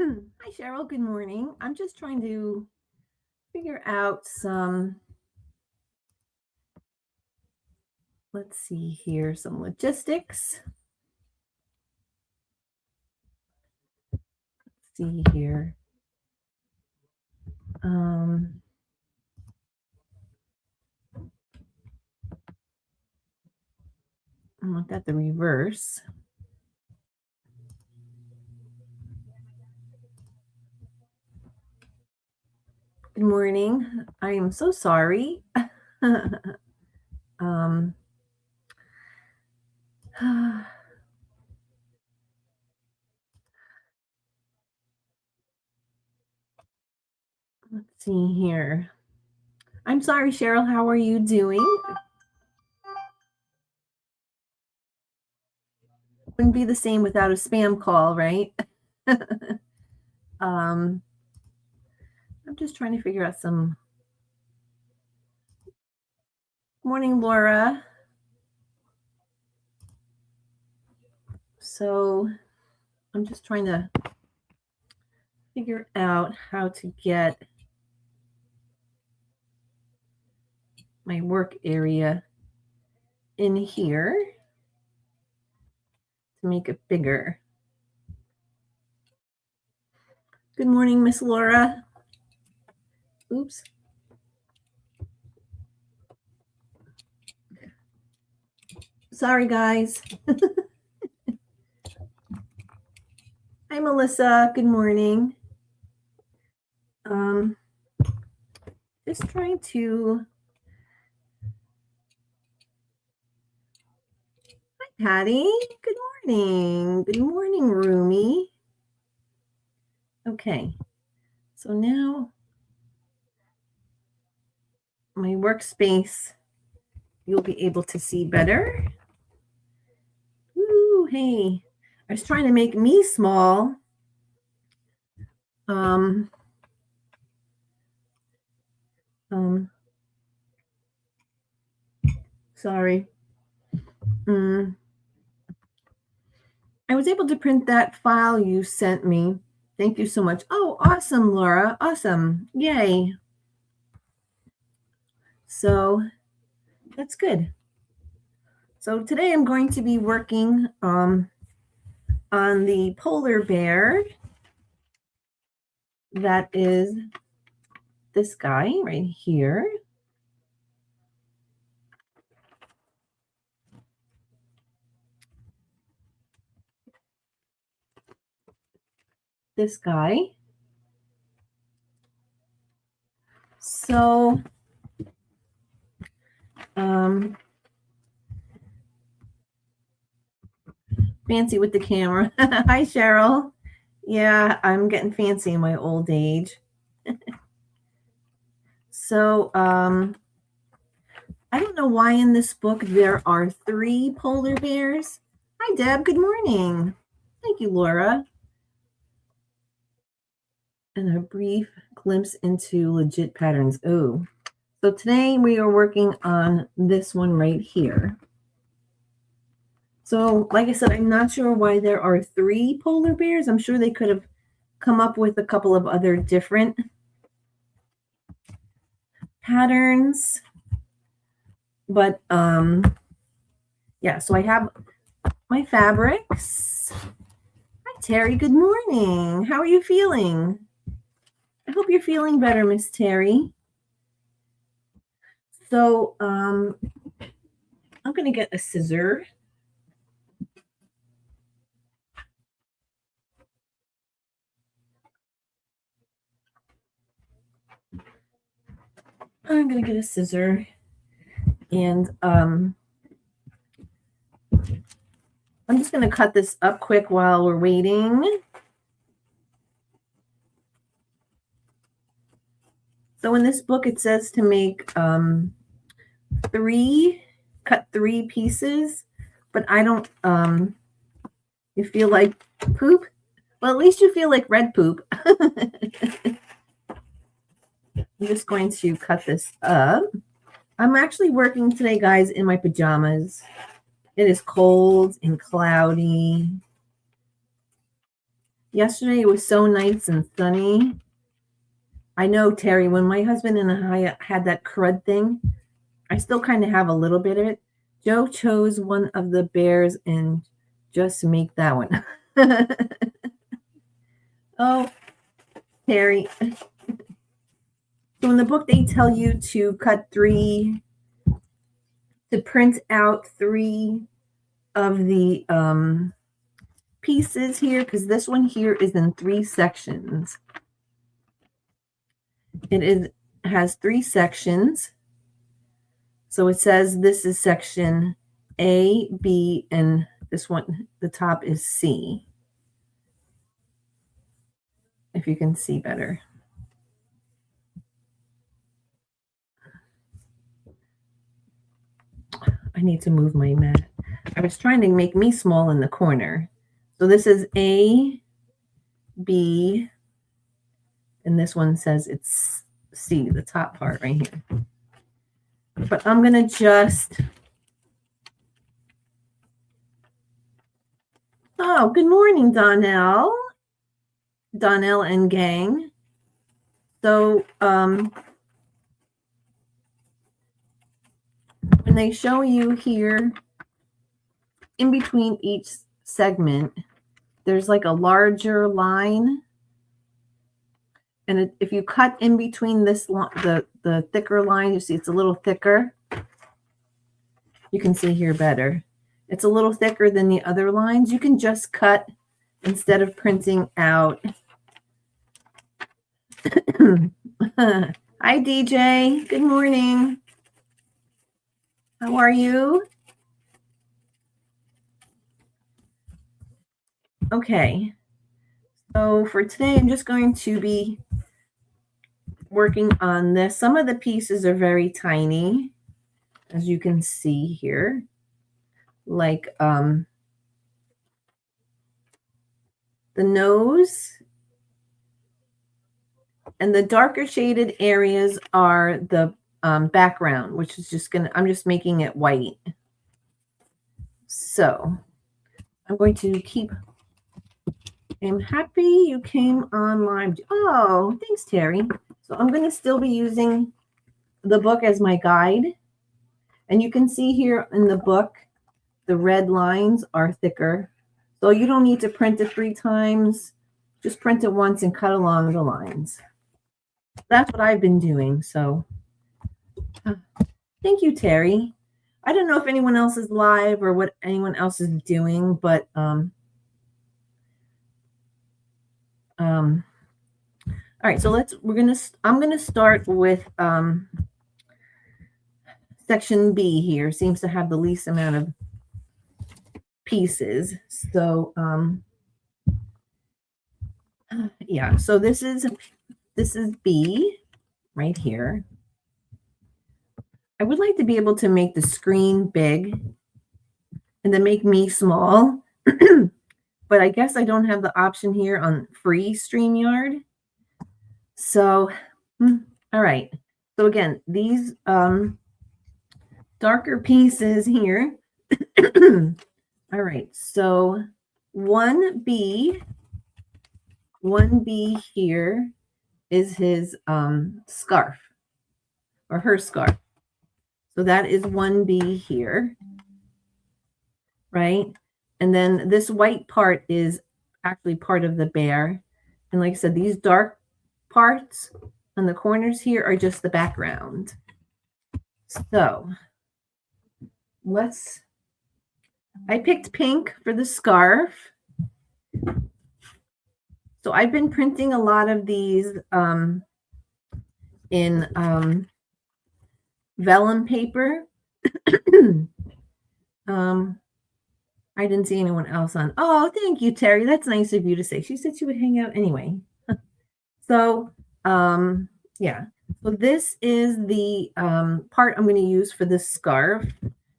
Hi, Cheryl. Good morning. I'm just trying to figure out some, let's see here, some logistics. Let's see here. I've got the reverse. Good morning. I am so sorry. Let's see here. I'm sorry, Cheryl. How are you doing? Wouldn't be the same without a spam call, right? I'm just trying to figure out some. Morning, Laura. So I'm just trying to figure out how to get my work area in here to make it bigger. Good morning, Miss Laura. Oops. Sorry, guys. Hi, Melissa. Good morning. Just trying to. Hi, Patty. Good morning. Good morning, Rumi. Okay. So now my workspace, you'll be able to see better. Ooh, hey. I was trying to make me small. Sorry. I was able to print that file you sent me. Thank you so much. Oh, awesome, Laura. Awesome. Yay. So that's good. So today I'm going to be working on the polar bear. That is this guy right here. This guy. So fancy with the camera. Hi, Cheryl. Yeah, I'm getting fancy in my old age. So I don't know why in this book there are 3 polar bears. Hi, Deb. Good morning. Thank you, Laura. And a brief glimpse into legit patterns. Oh, so today we are working on this one right here. So, like I said, I'm not sure why there are 3 polar bears. I'm sure they could have come up with a couple of other different patterns. But yeah, so I have my fabrics. Hi, Terry. Good morning. How are you feeling? I hope you're feeling better, Miss Terry. So I'm going to get a scissor. I'm going to get a scissor and I'm just going to cut this up quick while we're waiting. So in this book, it says to make cut 3 pieces, but I don't, you feel like poop? Well, at least you feel like red poop. I'm just going to cut this up. I'm actually working today, guys, in my pajamas. It is cold and cloudy. Yesterday it was so nice and sunny. I know, Terry, when my husband and I had that crud thing, I still kind of have a little bit of it. Joe chose one of the bears and just make that one. Oh, Terry. So in the book, they tell you to print out 3 of the pieces here, because this one here is in 3 sections. It has 3 sections. So it says this is section A, B, and this one, the top is C. If you can see better. I need to move my mat. I was trying to make me small in the corner. So this is A, B, and this one says it's C, the top part right here. But I'm going to just... Oh, good morning, Donnell. Donnell and gang. So when they show you here, in between each segment, there's like a larger line. And if you cut in between this, the thicker line, you see it's a little thicker. You can see here better. It's a little thicker than the other lines. You can just cut instead of printing out. Hi, DJ. Good morning. How are you? Okay. So for today, I'm just going to be working on this. Some of the pieces are very tiny, as you can see here. Like the nose. And the darker shaded areas are the background, which is I'm just making it white. So I'm going to I'm happy you came on live. Oh, thanks, Terry. So I'm going to still be using the book as my guide. And you can see here in the book, the red lines are thicker. So you don't need to print it 3 times. Just print it once and cut along the lines. That's what I've been doing. So thank you, Terry. I don't know if anyone else is live or what anyone else is doing, but all right, so I'm gonna start with section B here. Seems to have the least amount of pieces. So yeah, so this is B right here. I would like to be able to make the screen big and then make me small. But I guess I don't have the option here on free StreamYard. So, all right. So again, these darker pieces here. All right. So 1B here is his scarf or her scarf. So that is 1B here, right? And then this white part is actually part of the bear. And like I said, these dark parts on the corners here are just the background. So I picked pink for the scarf. So I've been printing a lot of these in vellum paper. I didn't see anyone else on. Oh, thank you, Terry. That's nice of you to say. She said she would hang out anyway. So, yeah. So this is the part I'm going to use for this scarf,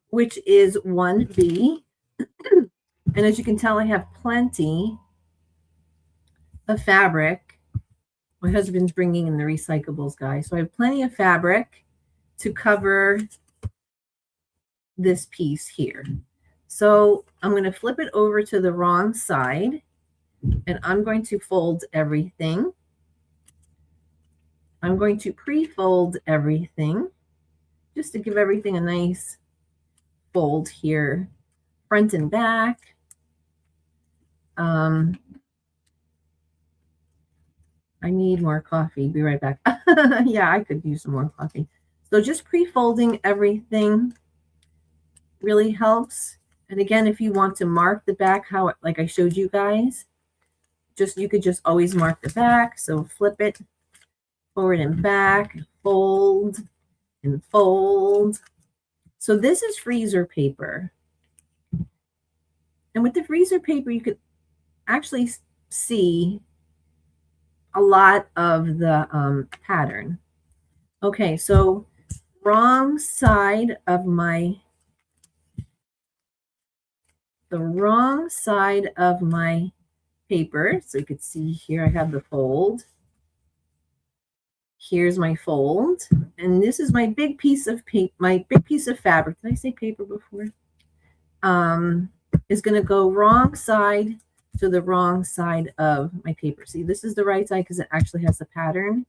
which is 1B. And as you can tell, I have plenty of fabric. My husband's bringing in the recyclables, guys. So I have plenty of fabric to cover this piece here. So I'm going to flip it over to the wrong side. And I'm going to fold everything. I'm going to pre-fold everything just to give everything a nice fold here, front and back. I need more coffee. Be right back. Yeah, I could use some more coffee. So just pre-folding everything really helps. And again, if you want to mark the back, how like I showed you guys, you could just always mark the back. So flip it forward and back, fold and fold. So this is freezer paper. And with the freezer paper, you could actually see a lot of the pattern. Okay, so wrong side of my paper. So you could see here I have the fold. Here's my fold, and this is my big piece of paper, my big piece of fabric. Did I say paper before? Is going to go wrong side to the wrong side of my paper. See, this is the right side because it actually has the pattern.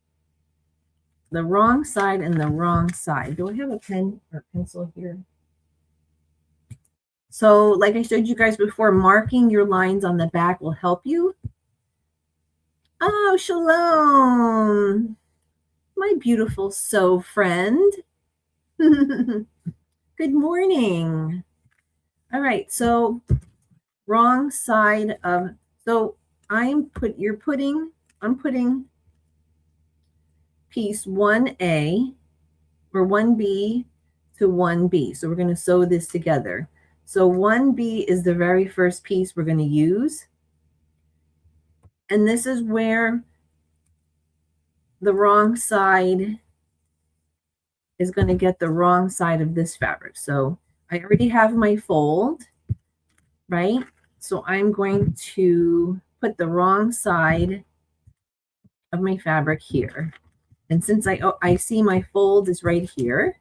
The wrong side and the wrong side. Do I have a pen or pencil here? So like I showed you guys before, marking your lines on the back will help you. Oh, shalom. My beautiful sew friend. Good morning. All right, so wrong side of, so I'm putting piece 1A or 1B to 1B. So we're going to sew this together. So 1B is the very first piece we're going to use. And this is where the wrong side is going to get the wrong side of this fabric. So I already have my fold, right? So I'm going to put the wrong side of my fabric here. And since I see my fold is right here,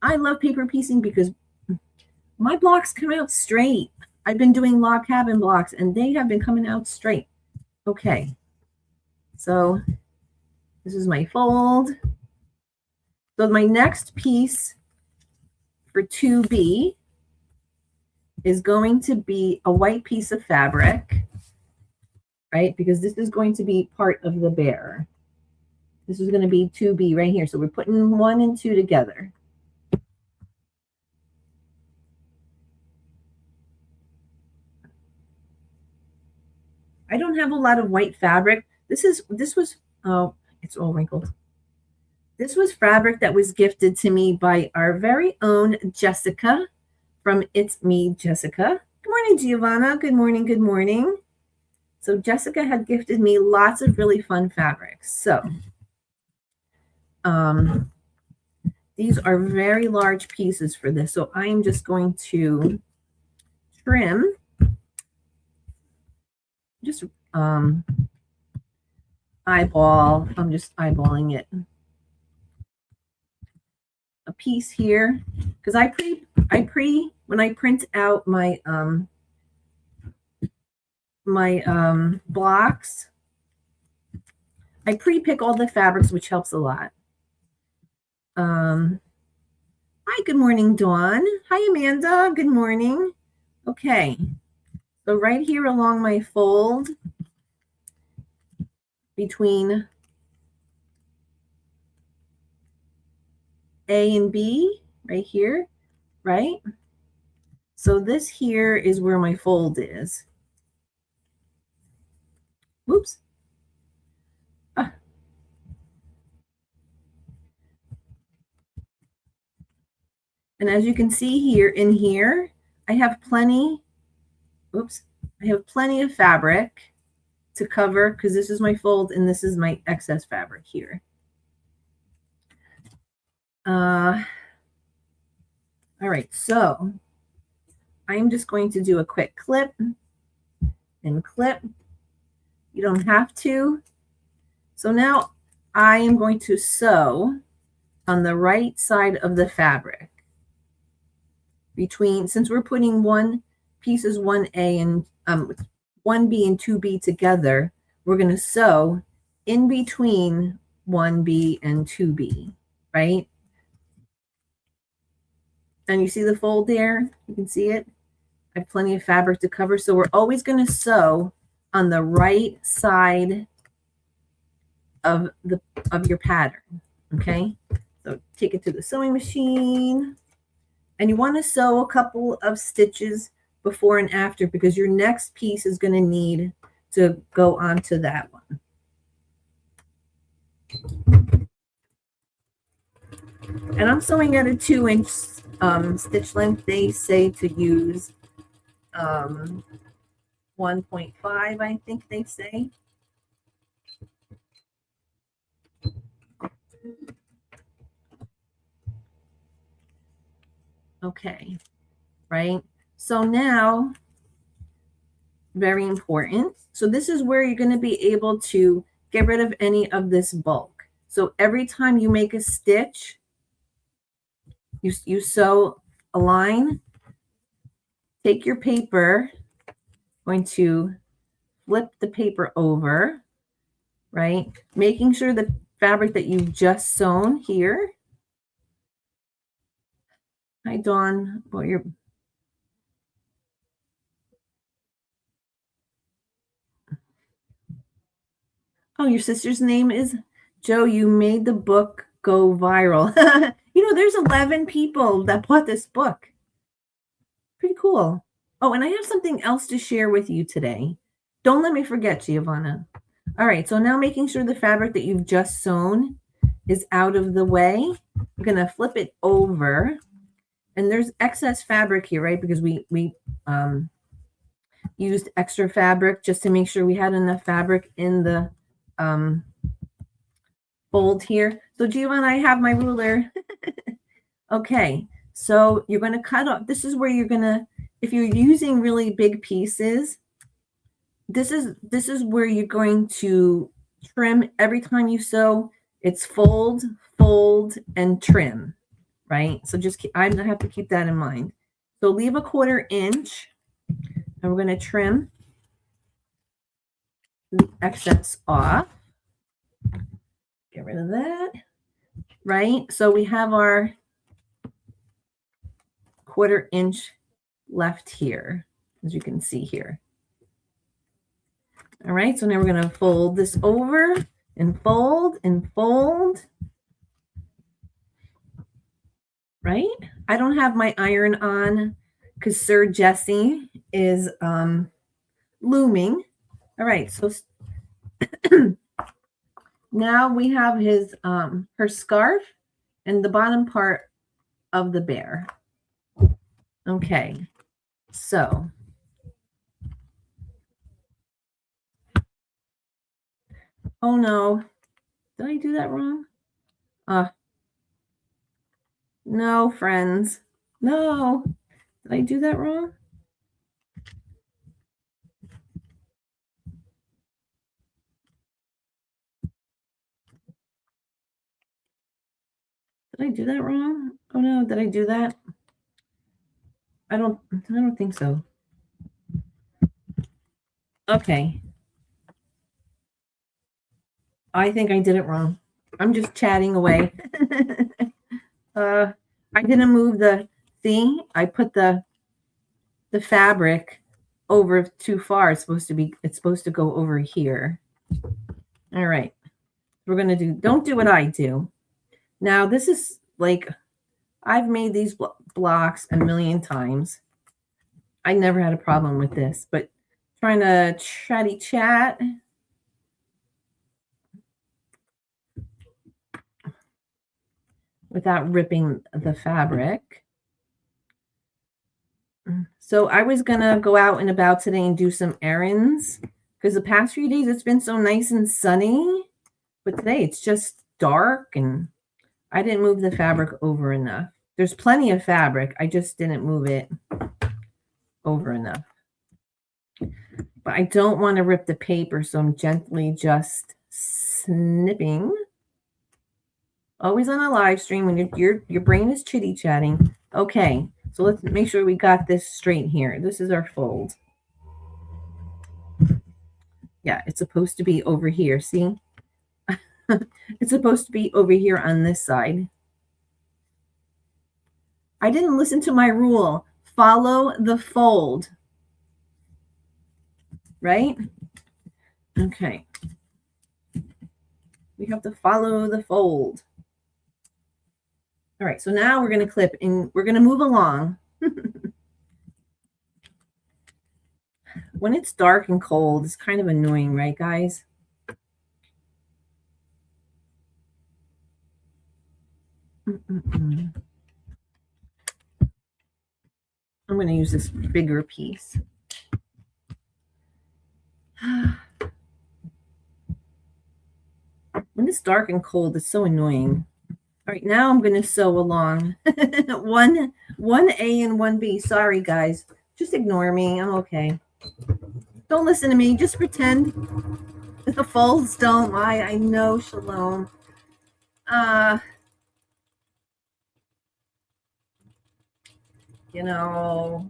I love paper piecing because my blocks come out straight. I've been doing log cabin blocks and they have been coming out straight. Okay, so this is my fold. So my next piece for 2B is going to be a white piece of fabric, right? Because this is going to be part of the bear. This is going to be 2B right here. So we're putting 1 and 2 together. I don't have a lot of white fabric. This was, oh, it's all wrinkled. This was fabric that was gifted to me by our very own Jessica from It's Me, Jessica. Good morning, Giovanna. Good morning, good morning. So Jessica had gifted me lots of really fun fabrics. So these are very large pieces for this. So I am just going to trim, just I'm just eyeballing it. A piece here, because when I print out my blocks, I pre-pick all the fabrics, which helps a lot. Hi, good morning, Dawn. Hi, Amanda. Good morning. Okay, so right here along my fold between A and B, right here, right? So this here is where my fold is. Whoops. And as you can see here, in here, I have plenty, I have plenty of fabric to cover because this is my fold and this is my excess fabric here. All right, so I'm just going to do a quick clip and clip. You don't have to. So now I am going to sew on the right side of the fabric between, since we're putting pieces 1A and 1B and 2B together, we're going to sew in between 1B and 2B, right? And you see the fold there? You can see it. I have plenty of fabric to cover. So we're always going to sew on the right side of your pattern. Okay. So take it to the sewing machine. And you want to sew a couple of stitches before and after because your next piece is going to need to go onto that one. And I'm sewing at a 2-inch stitch length. They say to use 1.5, I think they say. Okay, right? So now, very important. So this is where you're going to be able to get rid of any of this bulk. So every time you make a stitch, you sew a line, take your paper, going to flip the paper over, right? Making sure the fabric that you've just sewn here. Hi, Dawn. Well, your sister's name is Joe. You made the book go viral. There's 11 people that bought this book. Pretty cool. Oh, and I have something else to share with you today. Don't let me forget, Giovanna. All right, so now making sure the fabric that you've just sewn is out of the way. I'm going to flip it over. And there's excess fabric here, right? Because we used extra fabric just to make sure we had enough fabric in the fold here. So Giovanna, I have my ruler. Okay, so you're going to cut off. This is where you're going to, if you're using really big pieces, this is where you're going to trim every time you sew. It's fold, fold, and trim, right? So I have to keep that in mind. So leave a 1/4 inch, and we're going to trim the excess off. Get rid of that, right? So we have our 1/4 inch left here, as you can see here. All right, so now we're going to fold this over and fold and fold. Right? I don't have my iron on because Sir Jesse is looming. All right, so now we have her scarf and the bottom part of the bear. Okay, so oh no, did I do that wrong? No, friends. No. Did I do that wrong? Did I do that wrong? Oh no, did I do that? I don't think so. Okay. I think I did it wrong. I'm just chatting away. I didn't move I put the fabric over too far. It's supposed to go over here. All right. We're going to don't do what I do. Now, this is like, I've made these blocks a million times. I never had a problem with this, but trying to chatty chat. Without ripping the fabric. So I was going to go out and about today and do some errands because the past few days it's been so nice and sunny. But today it's just dark and I didn't move the fabric over enough. There's plenty of fabric. I just didn't move it over enough. But I don't want to rip the paper, so I'm gently just snipping. Always on a live stream when your brain is chitty chatting. Okay, so let's make sure we got this straight here. This is our fold. Yeah, it's supposed to be over here. See? It's supposed to be over here on this side. I didn't listen to my rule. Follow the fold. Right? Okay. We have to follow the fold. All right, so now we're going to clip and we're going to move along. When it's dark and cold, it's kind of annoying, right, guys? I'm going to use this bigger piece. When it's dark and cold, it's so annoying. All right, now I'm going to sew along. one A and one B. Sorry, guys. Just ignore me. I'm okay. Don't listen to me. Just pretend the folds don't lie. I know, Shalom. You know,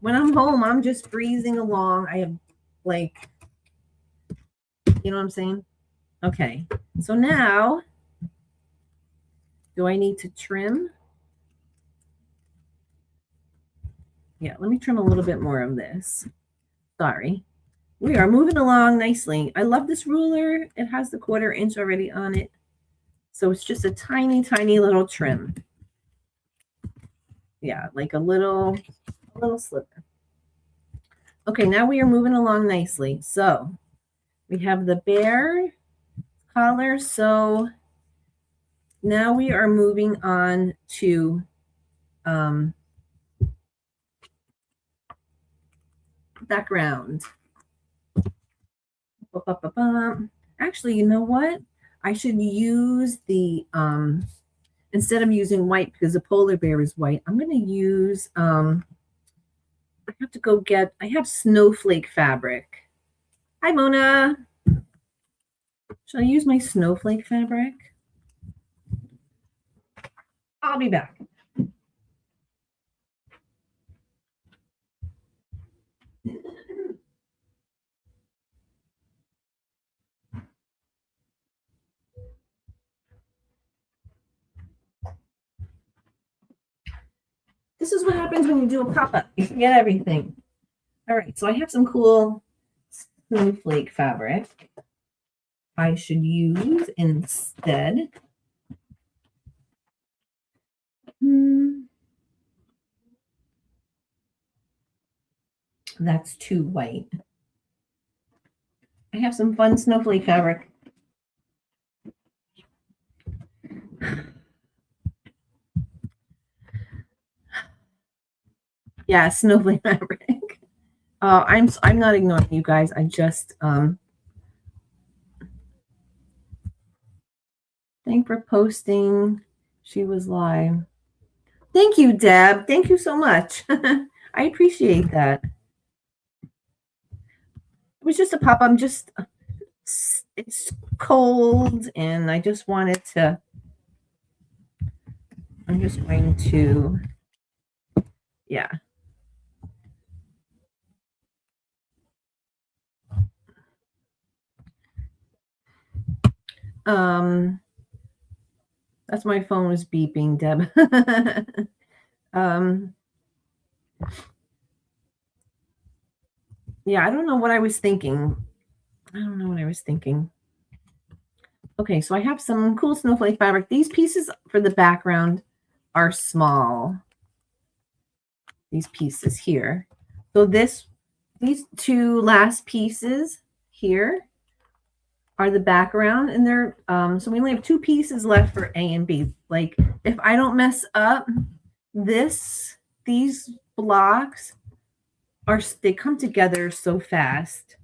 when I'm home, I'm just breezing along. I have, like, you know what I'm saying? Okay. So now, do I need to trim? Yeah, let me trim a little bit more of this. Sorry. We are moving along nicely. I love this ruler. It has the 1/4 inch already on it. So it's just a tiny, tiny little trim. Yeah, like a little sliver. Okay, now we are moving along nicely. So we have the bear collar. So now we are moving on to background. Actually, you know what? I should use the instead of using white because the polar bear is white. I'm going to use I have to go get. I have snowflake fabric. Hi, Mona. Should I use my snowflake fabric? I'll be back. This is what happens when you do a pop-up. You forget everything. All right, so I have some cool snowflake fabric I should use instead. That's too white. I have some fun snowflake fabric. Yeah, snowflake fabric. I'm not ignoring you guys. I just thank for posting. She was live. Thank you, Deb. Thank you so much. I appreciate that. It was just a pop. It's cold and I just wanted to, I'm just going to, yeah. That's my phone was beeping, Deb. Yeah, I don't know what I was thinking. Okay, so I have some cool snowflake fabric. These pieces for the background are small. These pieces here. So these two last pieces here are the background, and they're so we only have 2 pieces left for A and B. Like if I don't mess up these blocks they come together so fast.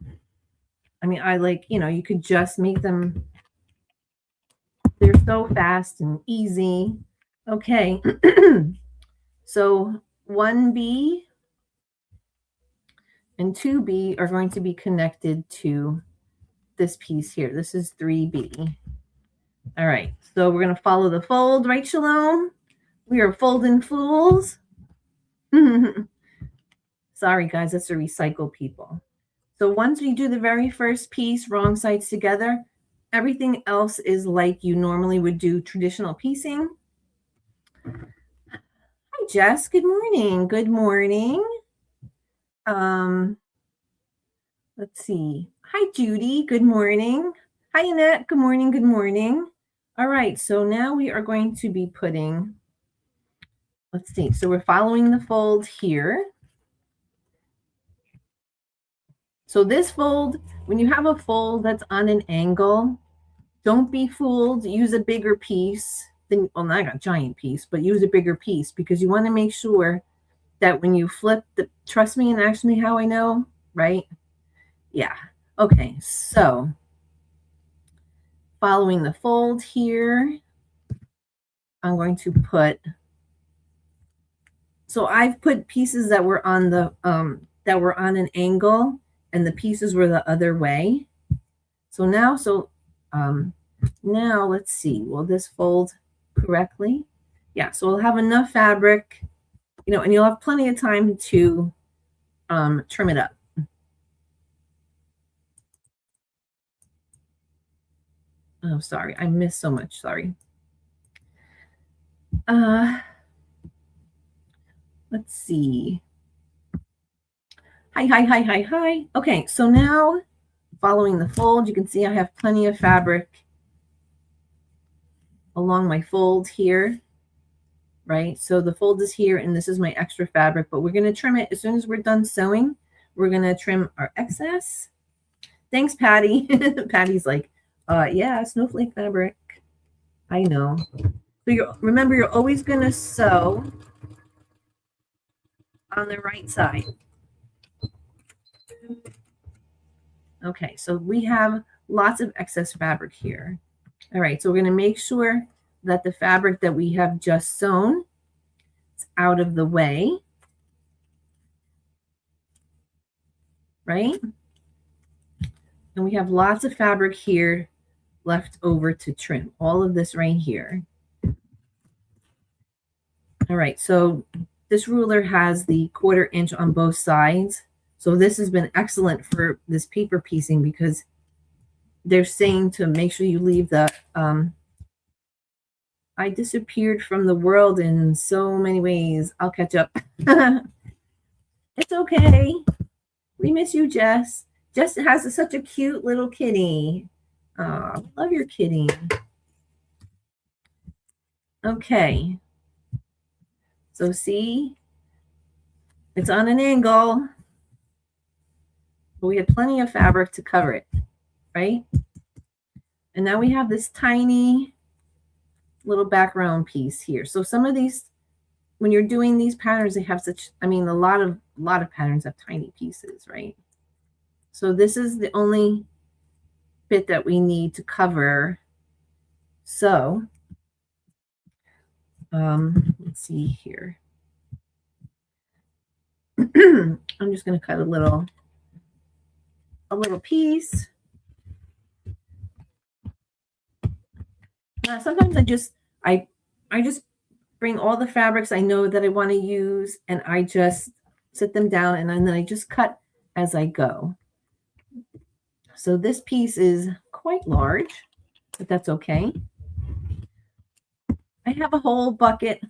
I mean, I like, you could just make them, they're so fast and easy. Okay. So 1B and 2B are going to be connected to this piece here. This is 3B. All right. So we're going to follow the fold, right, Shalom? We are folding fools. Sorry, guys. That's the recycle people. So once you do the very first piece, wrong sides together, everything else is like you normally would do traditional piecing. Hi, Jess. Good morning. Good morning. Let's see. Hi, Judy. Good morning. Hi, Annette. Good morning. Good morning. All right. So now we are going to be putting, let's see. So we're following the fold here. So this fold, when you have a fold that's on an angle, don't be fooled. Use a bigger piece. Well, not a giant piece, but use a bigger piece because you want to make sure that when you flip trust me and ask me how I know, right? Yeah. Okay. So following the fold here, I'm going to put, so I've put pieces that were on an angle and the pieces were the other way. So now let's see, will this fold correctly? Yeah, so we'll have enough fabric, and you'll have plenty of time to trim it up. Oh, sorry, I missed so much, sorry. Let's see. Hi. Okay, so now following the fold, you can see I have plenty of fabric along my fold here, right? So the fold is here and this is my extra fabric, but we're going to trim it as soon as we're done sewing. We're going to trim our excess. Thanks, Patty. Patty's like, yeah, snowflake fabric. I know. So remember, you're always going to sew on the right side. Okay, so we have lots of excess fabric here. All right, so we're going to make sure that the fabric that we have just sewn is out of the way, right? And we have lots of fabric here left over to trim, all of this right here. All right, so this ruler has the 1/4 inch on both sides. So this has been excellent for this paper piecing because they're saying to make sure you leave the, I disappeared from the world in so many ways. I'll catch up. It's okay. We miss you, Jess. Jess has such a cute little kitty. Oh, love your kitty. Okay. So see, it's on an angle, but we had plenty of fabric to cover it, right? And now we have this tiny little background piece here. So some of these, when you're doing these patterns, they have such, I mean, a lot of patterns have tiny pieces, right? So this is the only bit that we need to cover. So let's see here. I'm just going to cut a little piece. Now, sometimes I just bring all the fabrics I know that I want to use and I just sit them down and then I just cut as I go. So this piece is quite large, but that's okay. I have a whole bucket.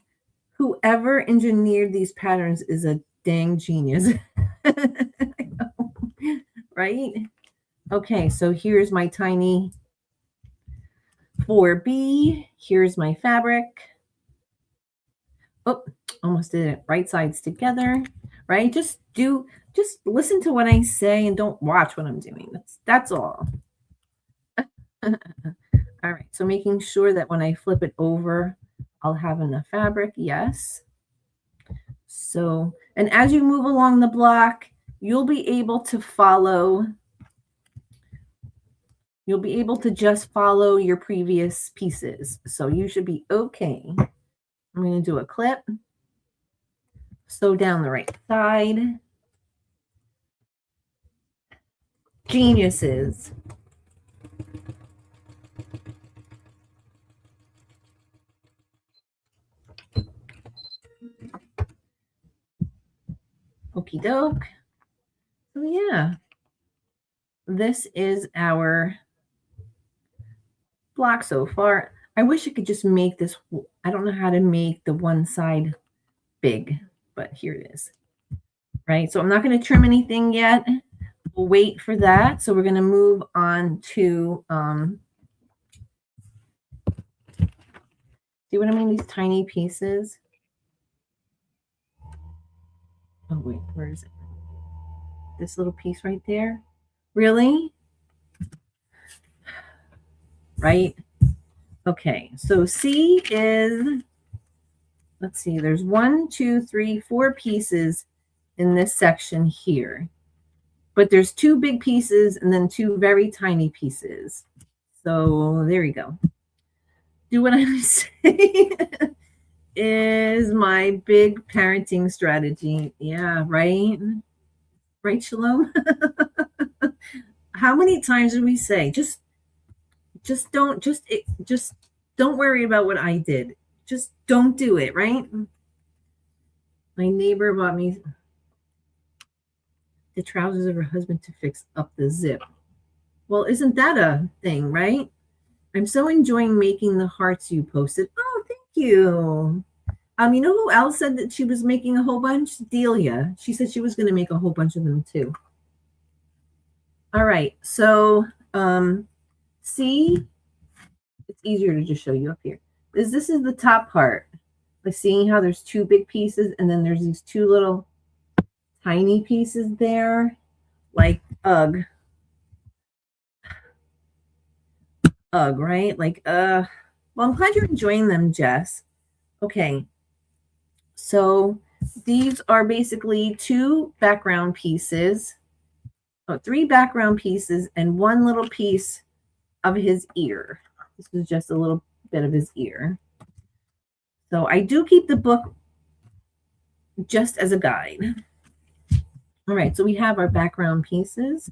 Whoever engineered these patterns is a dang genius. Right? Okay, so here's my tiny 4B. Here's my fabric. Oh, almost did it. Right sides together, right? Just listen to what I say and don't watch what I'm doing. That's all. All right, so making sure that when I flip it over, I'll have enough fabric. Yes. So, and as you move along the block, you'll be able to follow. You'll be able to just follow your previous pieces. So you should be okay. I'm going to do a clip. Sew down the right side. Geniuses. Okie doke. So yeah. this is our block so far. I wish I could just make this. I don't know how to make the one side big, but here it is. Right. So I'm not going to trim anything yet. We'll wait for that. So we're going to move on to, see what I mean? These tiny pieces. Oh, wait, where is it? This little piece right there. Really? Right? Okay, so C is, let's see, there's 1, 2, 3, 4 pieces in this section here. But there's 2 big pieces and then 2 very tiny pieces. So there you go. Do what I say is my big parenting strategy. Yeah, right? Right, Shalom? How many times do we say, just don't worry about what I did. Just don't do it, right? My neighbor bought me the trousers of her husband to fix up the zip. Well, isn't that a thing, right? I'm so enjoying making the hearts you posted. Oh, thank you. You know who else said that she was making a whole bunch? Delia. She said she was going to make a whole bunch of them too. All right. So, see, it's easier to just show you up here. This is the top part. Like seeing how there's 2 big pieces and then there's these 2 little tiny pieces there. Like, ugh, right? Like, well, I'm glad you're enjoying them, Jess. Okay. So these are basically 2 background pieces, 3 background pieces, and 1 little piece of his ear. This is just a little bit of his ear. So I do keep the book just as a guide. All right, so we have our background pieces.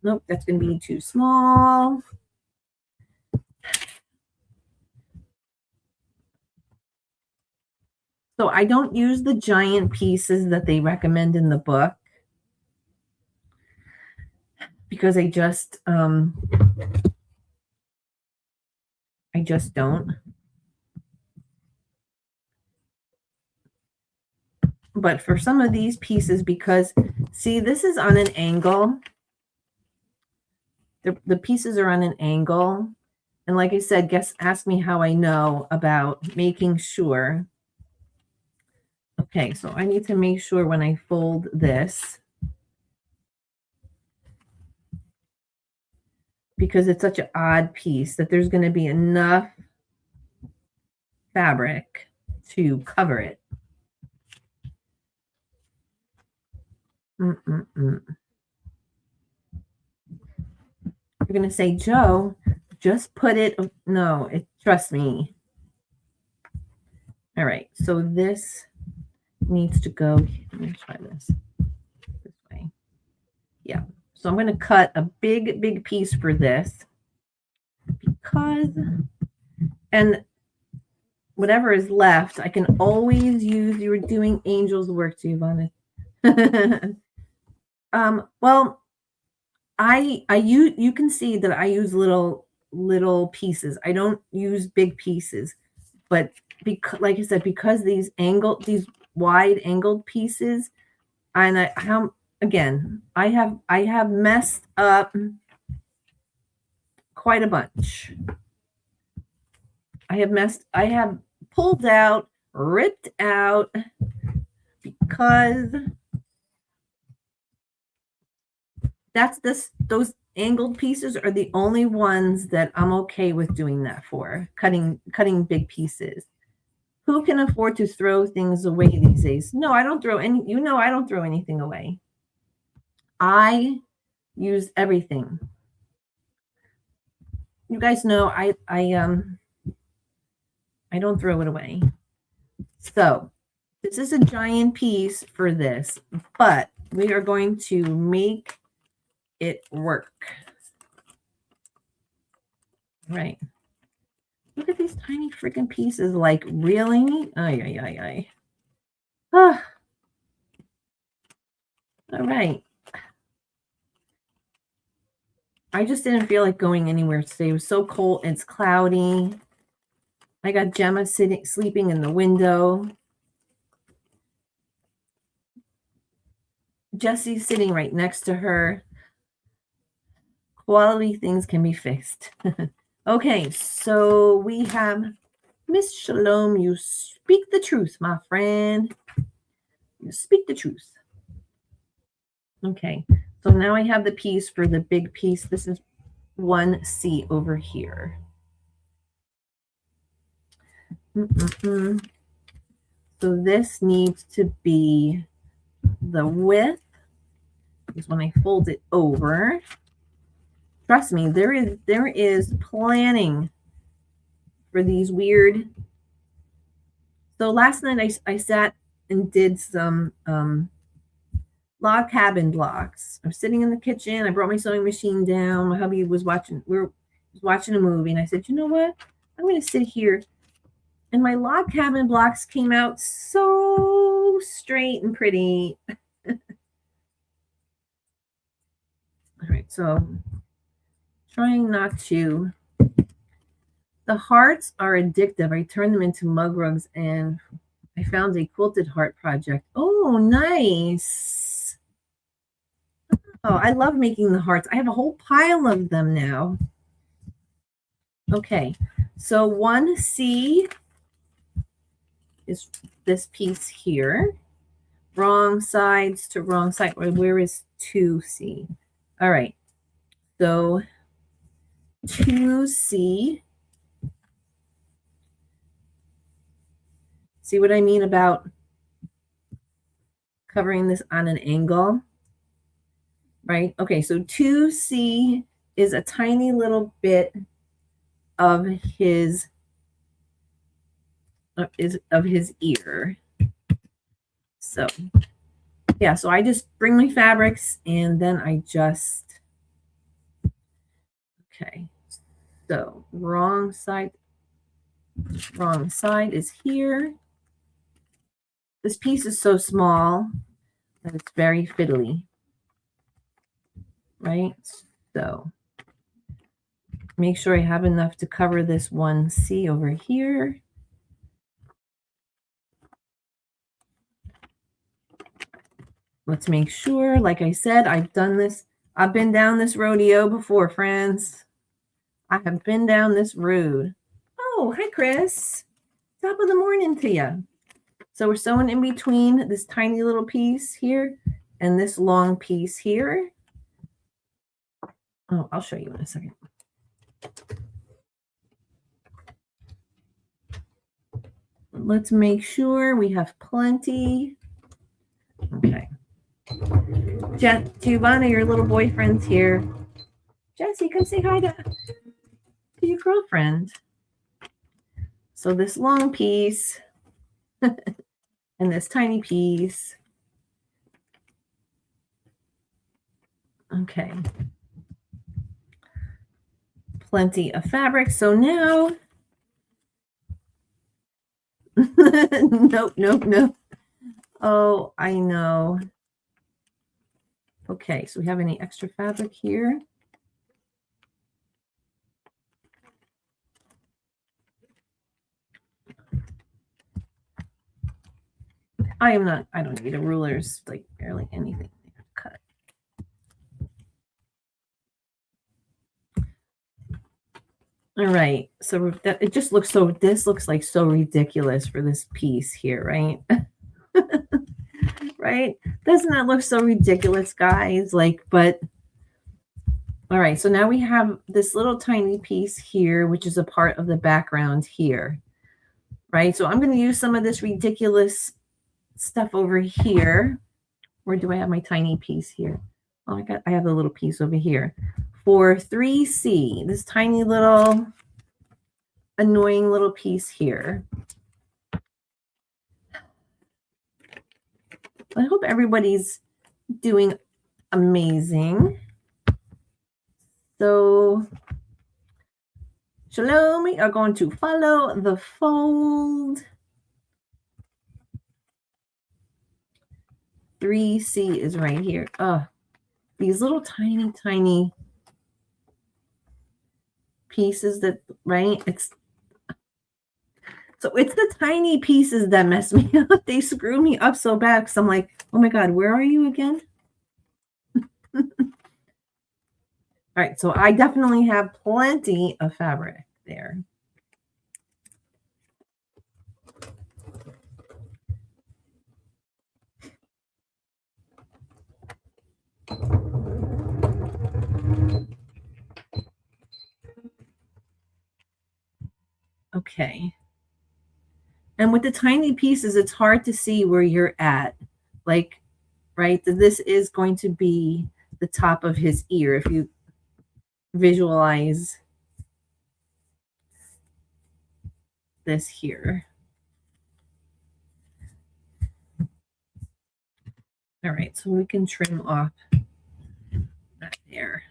Nope, that's going to be too small. So I don't use the giant pieces that they recommend in the book because I just don't. But for some of these pieces, because see, this is on an angle. The pieces are on an angle. And like I said, ask me how I know about making sure. Okay, so I need to make sure when I fold this, because it's such an odd piece, that there's going to be enough fabric to cover it. You're going to say, Joe, just put it. No, trust me. All right, so this needs to go. Let me try this way. Yeah, so I'm going to cut a big piece for this because, and whatever is left, I can always use. You were doing angel's work, Giovanna. Well, you can see that I use little pieces. I don't use big pieces, but because, like I said, because these wide angled pieces, and I have messed up quite a bunch. I have pulled out, ripped out, because those angled pieces are the only ones that I'm okay with doing that for, cutting big pieces. Who can afford to throw things away these days? No, I don't throw any, I don't throw anything away. I use everything. You guys know I don't throw it away. So this is a giant piece for this, but we are going to make it work. Right. Look at these tiny freaking pieces. Like, really? Ay. Ah. All right. I just didn't feel like going anywhere today. It was so cold. It's cloudy. I got Gemma sleeping in the window. Jessie's sitting right next to her. Quality things can be fixed. Okay, so we have Miss Shalom. You speak the truth, my friend. You speak the truth. Okay, so now I have the piece for the big piece. This is 1C over here. So this needs to be the width. Is when I fold it over. Trust me, there is planning for these weird. So last night I sat and did some log cabin blocks. I'm sitting in the kitchen. I brought my sewing machine down. My hubby was watching. We were watching a movie, and I said, you know what? I'm going to sit here. And my log cabin blocks came out so straight and pretty. All right, so trying not to. The hearts are addictive. I turn them into mug rugs, and I found a quilted heart project. Oh, nice. Oh, I love making the hearts. I have a whole pile of them now. Okay, so 1C is this piece here. Wrong sides to wrong side. Where is 2C? All right, so 2C. See what I mean about covering this on an angle? Right? Okay, so 2C is a tiny little bit of his ear. So yeah, so I just bring my fabrics and then I just, okay, so wrong side is here. This piece is so small that it's very fiddly, right? So make sure I have enough to cover this 1C over here. Let's make sure, like I said, I've done this. I've been down this rodeo before, friends. I have been down this road. Oh, hi, Chris. Top of the morning to you. So we're sewing in between this tiny little piece here and this long piece here. Oh, I'll show you in a second. Let's make sure we have plenty. Okay. Giovanna, your little boyfriend's here. Jessie, come say hi to your girlfriend. So this long piece and this tiny piece. Okay. Plenty of fabric. So now, nope. Oh, I know. Okay, so we have any extra fabric here? I don't need a ruler. It's like barely anything to cut. All right, so it just looks so, this looks like so ridiculous for this piece here, right? Right? Doesn't that look so ridiculous, guys? Like, but all right, so now we have this little tiny piece here, which is a part of the background here, right? So I'm going to use some of this ridiculous stuff over here. Where do I have my tiny piece here? Oh, I have the little piece over here. For 3C, this tiny little annoying little piece here. I hope everybody's doing amazing. So, Shalom, we are going to follow the fold. 3C is right here. These little tiny pieces that, right? It's the tiny pieces that mess me up. They screw me up so bad because I'm like, oh my God, where are you again? All right, so I definitely have plenty of fabric there. Okay. And with the tiny pieces, it's hard to see where you're at. Like, right? This is going to be the top of his ear if you visualize this here. All right, so we can trim off that there.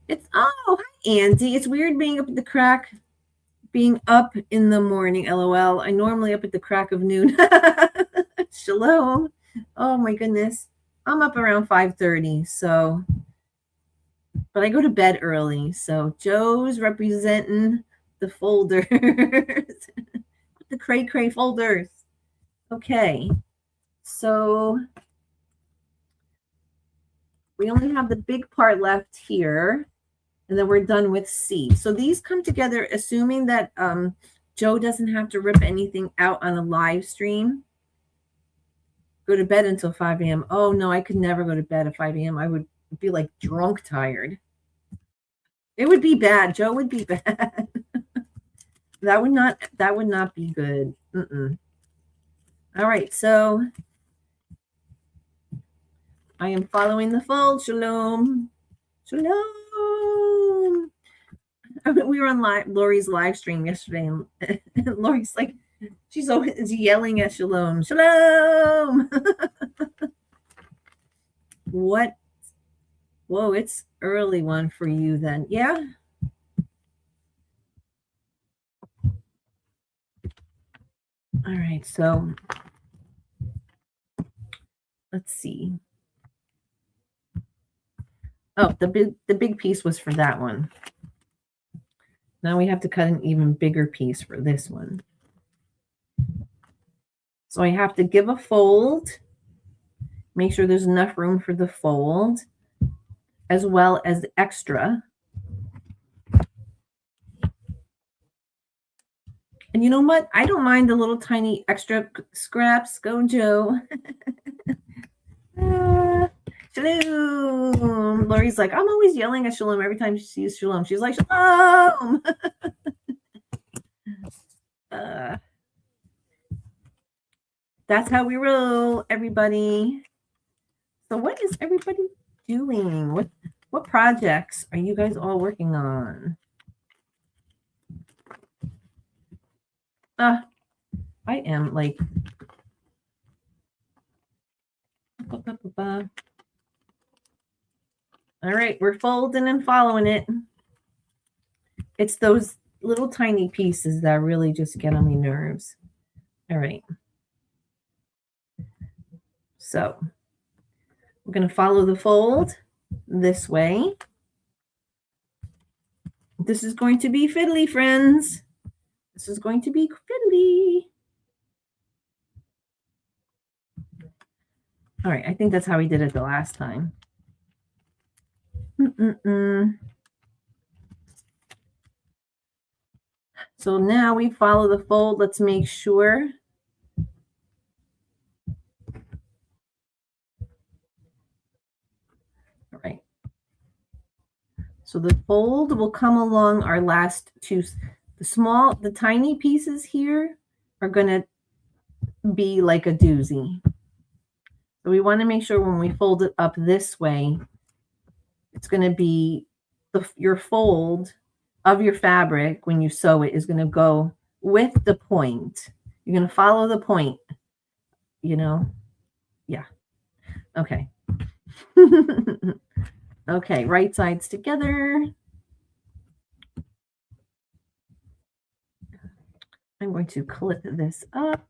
It's, oh, hi, Andy. It's weird being up at the crack, being up in the morning, LOL. I normally up at the crack of noon. Shalom. Oh my goodness. I'm up around 5:30, so, but I go to bed early. So Joe's representing the folders. The cray folders. Okay. So we only have the big part left here, and then we're done with C. So these come together assuming that Joe doesn't have to rip anything out on a live stream. Go to bed until 5 a.m. Oh no, I could never go to bed at 5 a.m. I would be like drunk tired. It would be bad. Joe would be bad. That would not be good. All right, so I am following the fold. Shalom. Shalom. We were on Lori's live stream yesterday, and Lori's like, she's always yelling at Shalom. Shalom. What? Whoa, it's early one for you then. Yeah. All right, so let's see. Oh, the big piece was for that one. Now we have to cut an even bigger piece for this one. So I have to give a fold, make sure there's enough room for the fold, as well as the extra. And you know what? I don't mind the little tiny extra scraps. Go, Joe. Shalom. Lori's like, I'm always yelling at Shalom every time she sees Shalom. She's like, Shalom. That's how we roll, everybody. So what is everybody doing? What projects are you guys all working on? I am like, all right, we're folding and following it. It's those little tiny pieces that really just get on my nerves. All right. So we're going to follow the fold this way. This is going to be fiddly, friends. This is going to be fiddly. All right, I think that's how we did it the last time. So now we follow the fold. Let's make sure. All right. So the fold will come along our last two. The tiny pieces here are going to be like a doozy. So we want to make sure when we fold it up this way, it's going to be your fold of your fabric when you sew it is going to go with the point. You're going to follow the point, you know? Yeah. Okay. Okay, right sides together. I'm going to clip this up.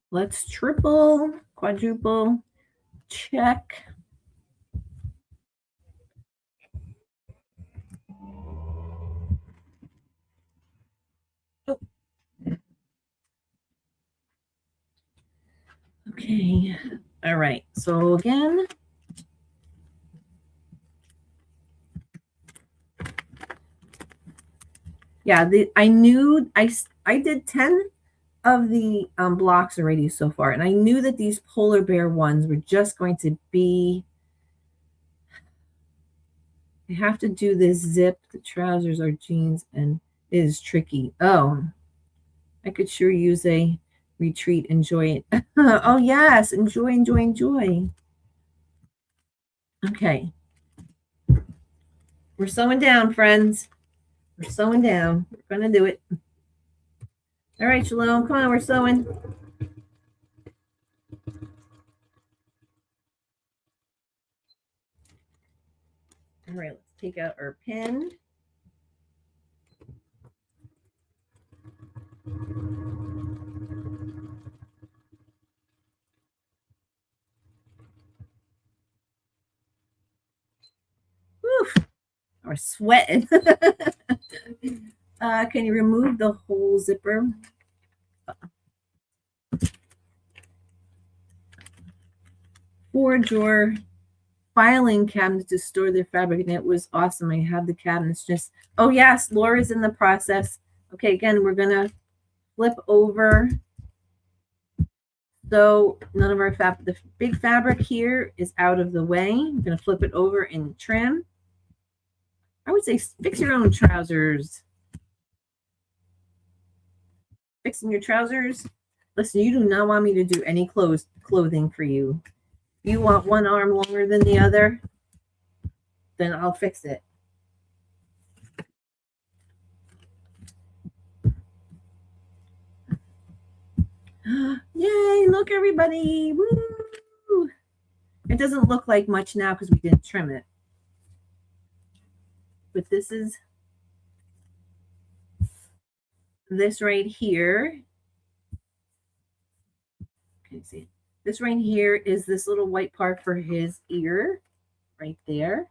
Let's triple, quadruple, check. Oh. Okay. All right. So again, yeah, I knew I did 10 of the blocks already so far, and I knew that these polar bear ones were just going to be. I have to do this zip. The trousers are jeans, and it is tricky. Oh, I could sure use a retreat. Enjoy it. Oh yes, enjoy, enjoy, enjoy. Okay, we're sewing down, friends. We're sewing down. We're gonna do it. All right, Shalom. Come on, we're sewing. All right, let's take out our pin. Whew, we're sweating. Can you remove the whole zipper? 4-drawer filing cabinet to store their fabric, and it was awesome. I have the cabinets just. Oh yes, Laura's in the process. Okay, again, we're gonna flip over. So none of our the big fabric here is out of the way. I'm gonna flip it over and trim. I would say fix your own trousers. Fixing your trousers. Listen, you do not want me to do any clothing for you. You want one arm longer than the other, then I'll fix it. Yay, look everybody. Woo! It doesn't look like much now because we didn't trim it. But this is this right here. Can you see? This right here is this little white part for his ear right there.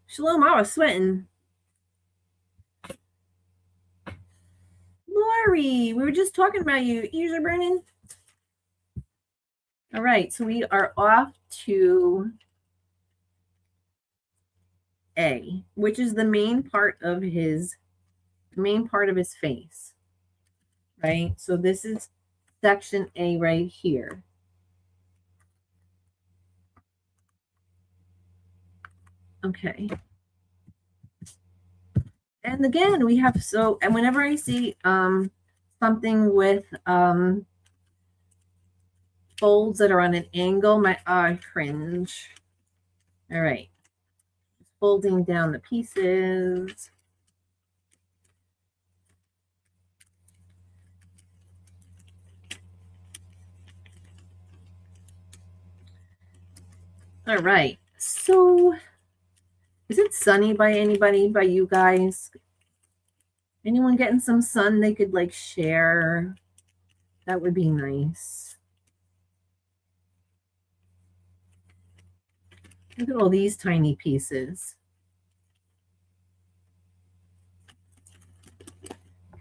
Shalom, I was sweating. Lori, we were just talking about you. Ears are burning. All right, so we are off to A, which is the main part of his face, right? So this is section A right here. Okay. And again, we have and whenever I see something with folds that are on an angle, my eye cringe. All right. Folding down the pieces. All right. So is it sunny by anybody, by you guys? Anyone getting some sun they could like share? That would be nice. Look at all these tiny pieces.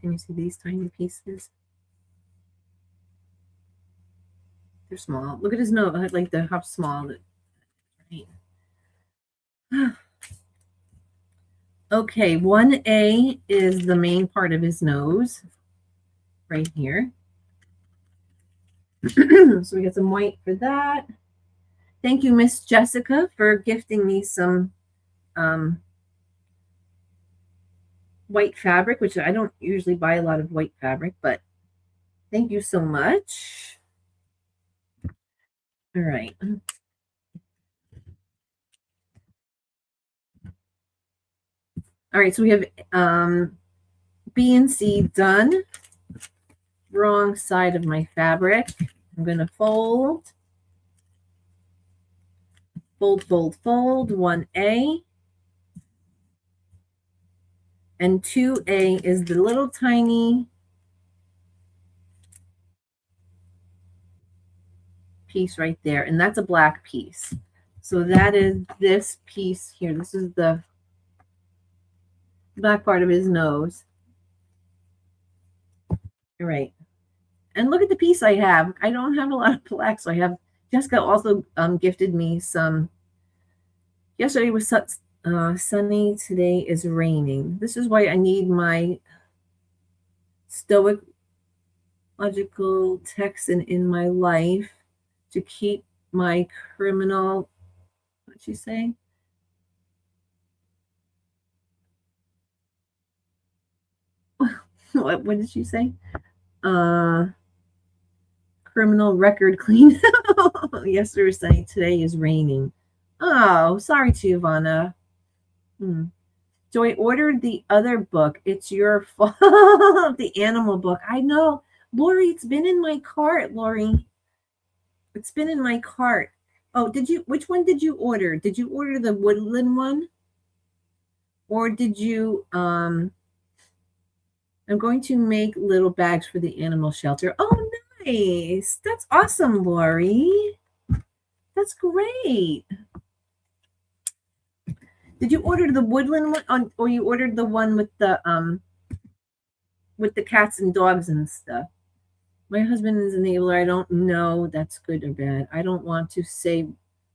Can you see these tiny pieces? They're small. Look at his nose, like how small it is. Right? Okay, 1A is the main part of his nose, right here. So we got some white for that. Thank you, Miss Jessica, for gifting me some white fabric, which I don't usually buy a lot of white fabric, but thank you so much. All right. All right, so we have B and C done. Wrong side of my fabric. I'm going to fold. Fold, fold, fold, 1A. And 2A is the little tiny piece right there. And that's a black piece. So that is this piece here. This is the back part of his nose. All right. And look at the piece I have. I don't have a lot of black, so I have Jessica also gifted me some. Yesterday was sunny. Today is raining. This is why I need my stoic logical Texan in my life to keep my criminal. What'd she say? What did she say? Criminal record clean. Yesterday was sunny. Today is raining. Oh, sorry, Giovanna. So I ordered the other book. It's your fault. The animal book. I know. Lori, it's been in my cart, Lori. It's been in my cart. Oh, which one did you order? Did you order the woodland one? Or did you, I'm going to make little bags for the animal shelter. Oh, nice. That's awesome, Lori. That's great. Did you order the woodland one, or you ordered the one with the cats and dogs and stuff? My husband is an enabler. I don't know that's good or bad. I don't want to say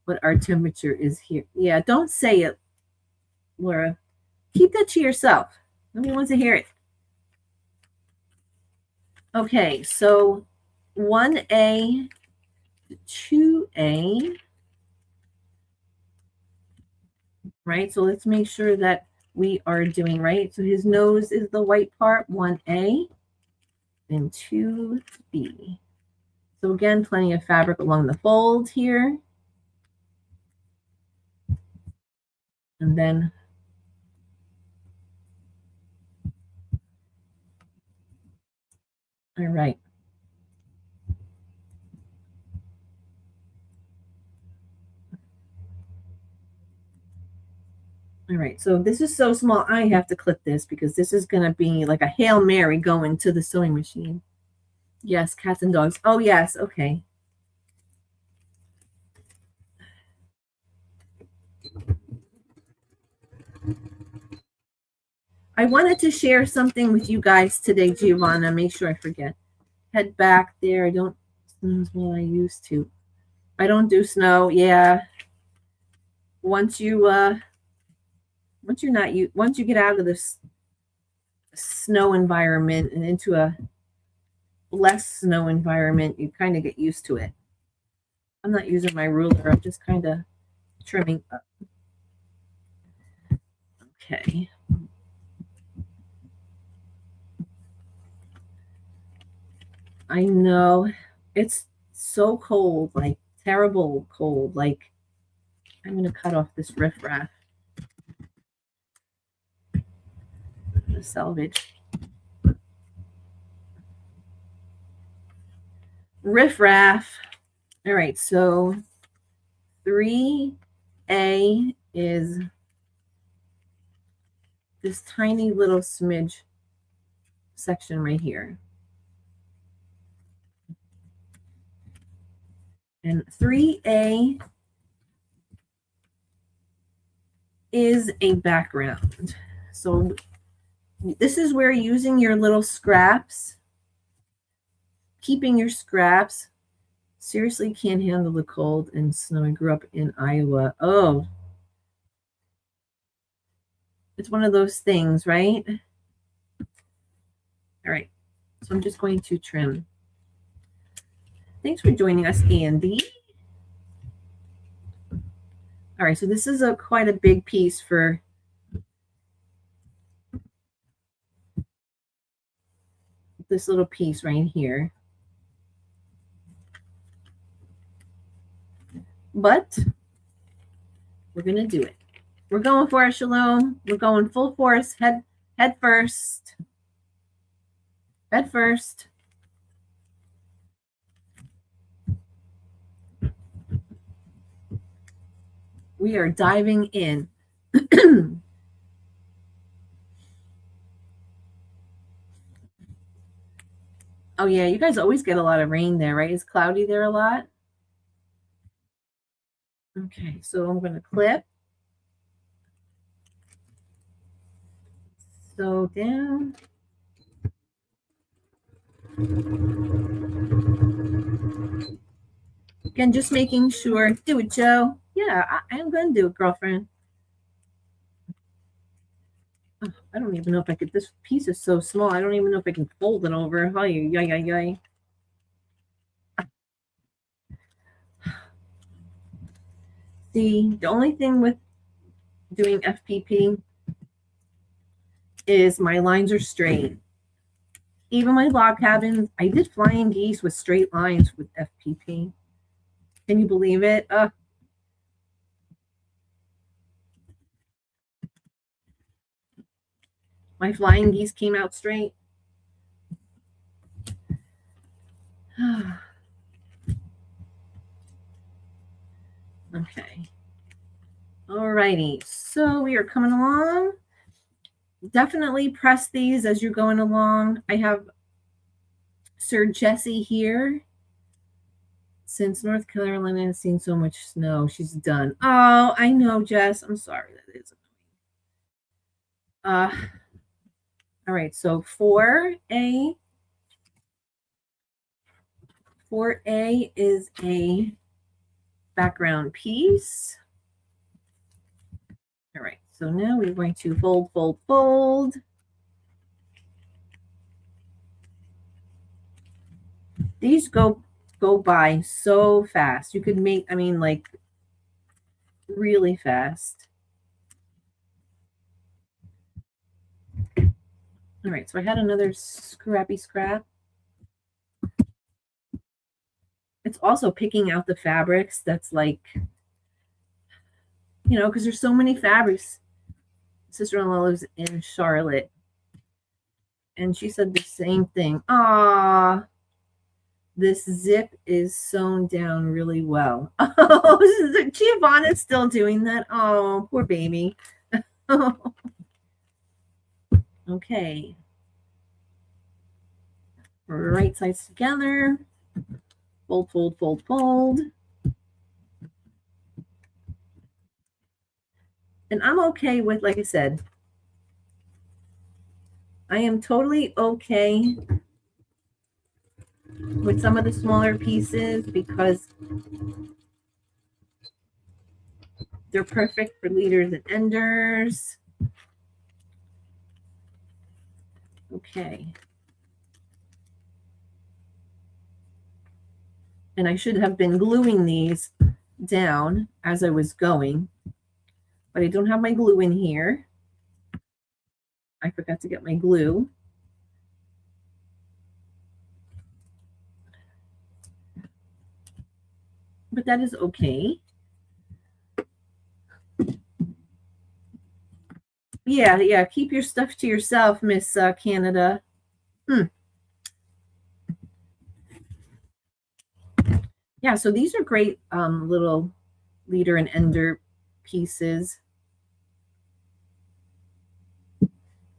what our temperature is here. Yeah, don't say it, Laura. Keep that to yourself. Nobody wants to hear it. Okay, so 1A, 2A. Right, so let's make sure that we are doing right. So his nose is the white part, 1A, and 2B. So again, plenty of fabric along the fold here. And then all right. All right, so this is so small, I have to clip this because this is going to be like a Hail Mary going to the sewing machine. Yes, cats and dogs. Oh, yes, okay. I wanted to share something with you guys today, Giovanna. Make sure I forget. Head back there. I don't snow as well I used to. I don't do snow. Yeah. Once you get out of this snow environment and into a less snow environment, you kind of get used to it. I'm not using my ruler. I'm just kind of trimming up. Okay. I know it's so cold, like terrible cold. Like I'm going to cut off this riffraff. The salvage. Riffraff. All right, so 3A is this tiny little smidge section right here. And 3A is a background. So this is where using your little scraps, keeping your scraps. Seriously can't handle the cold and snow. I grew up in Iowa. Oh, it's one of those things, right? All right, so I'm just going to trim. Thanks for joining us, Andy. All right, so this is quite a big piece for this little piece right here. But we're going to do it. We're going for it, Shalom. We're going full force, head first. Head first. We are diving in. Oh yeah, you guys always get a lot of rain there, right? It's cloudy there a lot. Okay, so I'm going to clip. So down. Again, just making sure. Do it, Joe. Yeah, I'm going to do it, girlfriend. Oh, I don't even know if I could. This piece is so small. I don't even know if I can fold it over. Hi, yay. See, the only thing with doing FPP is my lines are straight. Even my log cabins, I did flying geese with straight lines with FPP. Can you believe it? My flying geese came out straight. Okay. Alrighty. So we are coming along. Definitely press these as you're going along. I have Sir Jesse here. Since North Carolina has seen so much snow, she's done. Oh, I know, Jess. I'm sorry. That is annoying. All right. So 4A is a background piece. All right. So now we're going to fold, fold, fold. These go by so fast. You could make, I mean, like really fast. All right, so I had another scrappy scrap. It's also picking out the fabrics that's like, you know, because there's so many fabrics. Sister-in-law lives in Charlotte, and she said the same thing. Ah, this zip is sewn down really well. Oh, Giovanna's still doing that. Oh, poor baby. Okay. Right sides together. Fold, fold, fold, fold. And I'm okay with, like I said, I am totally okay with some of the smaller pieces because they're perfect for leaders and enders. Okay. And I should have been gluing these down as I was going, but I don't have my glue in here. I forgot to get my glue. But that is okay. Yeah. Keep your stuff to yourself, Miss Canada. Yeah, so these are great little leader and ender pieces.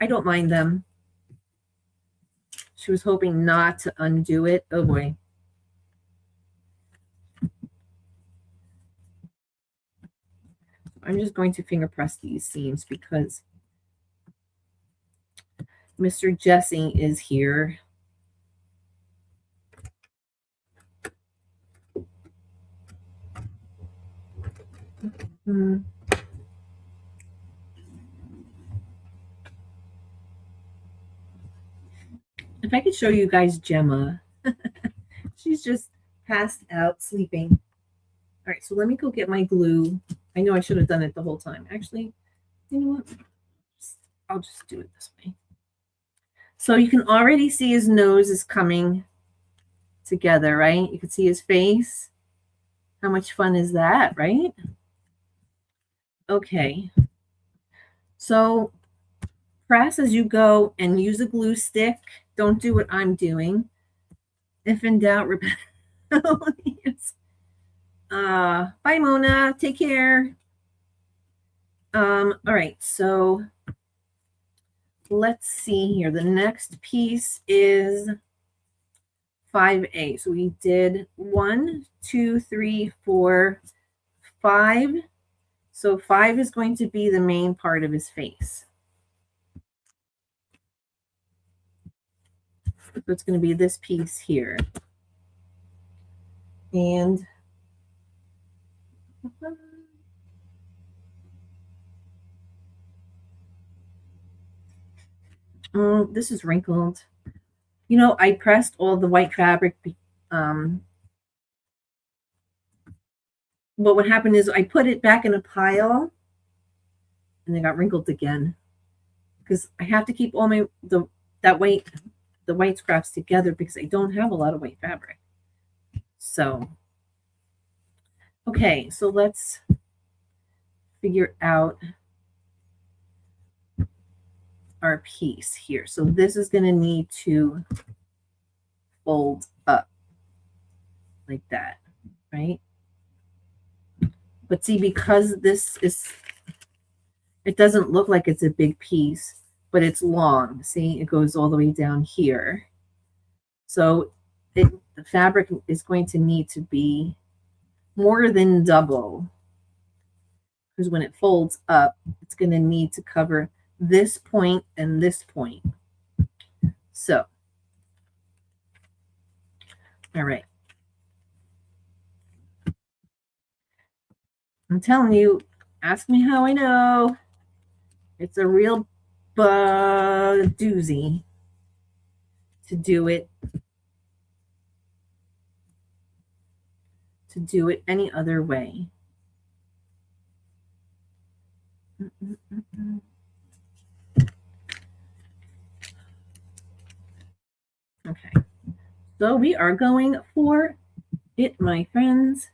I don't mind them. She was hoping not to undo it. Oh boy. I'm just going to finger press these seams because Mr. Jesse is here. If I could show you guys Gemma. She's just passed out sleeping. All right, so let me go get my glue. I know I should have done it the whole time. Actually, you know what? I'll just do it this way. So you can already see his nose is coming together, right? You can see his face. How much fun is that, right? Okay. So press as you go and use a glue stick. Don't do what I'm doing. If in doubt, repel. Yes. Bye, Mona. Take care. All right, so let's see here. The next piece is 5A. So we did 1, 2, 3, 4, 5. So 5 is going to be the main part of his face. So it's going to be this piece here. And oh, this is wrinkled. You know, I pressed all the white fabric. But what happened is I put it back in a pile and it got wrinkled again because I have to keep all my the white scraps together because I don't have a lot of white fabric. So, okay, so let's figure out our piece here. So this is going to need to fold up like that, right? But see, because it doesn't look like it's a big piece, but it's long. See, it goes all the way down here. So the fabric is going to need to be more than double, because when it folds up, it's going to need to cover this point and this point. So, all right. I'm telling you, ask me how I know. It's a real doozy to do it any other way. Okay, so we are going for it, my friends.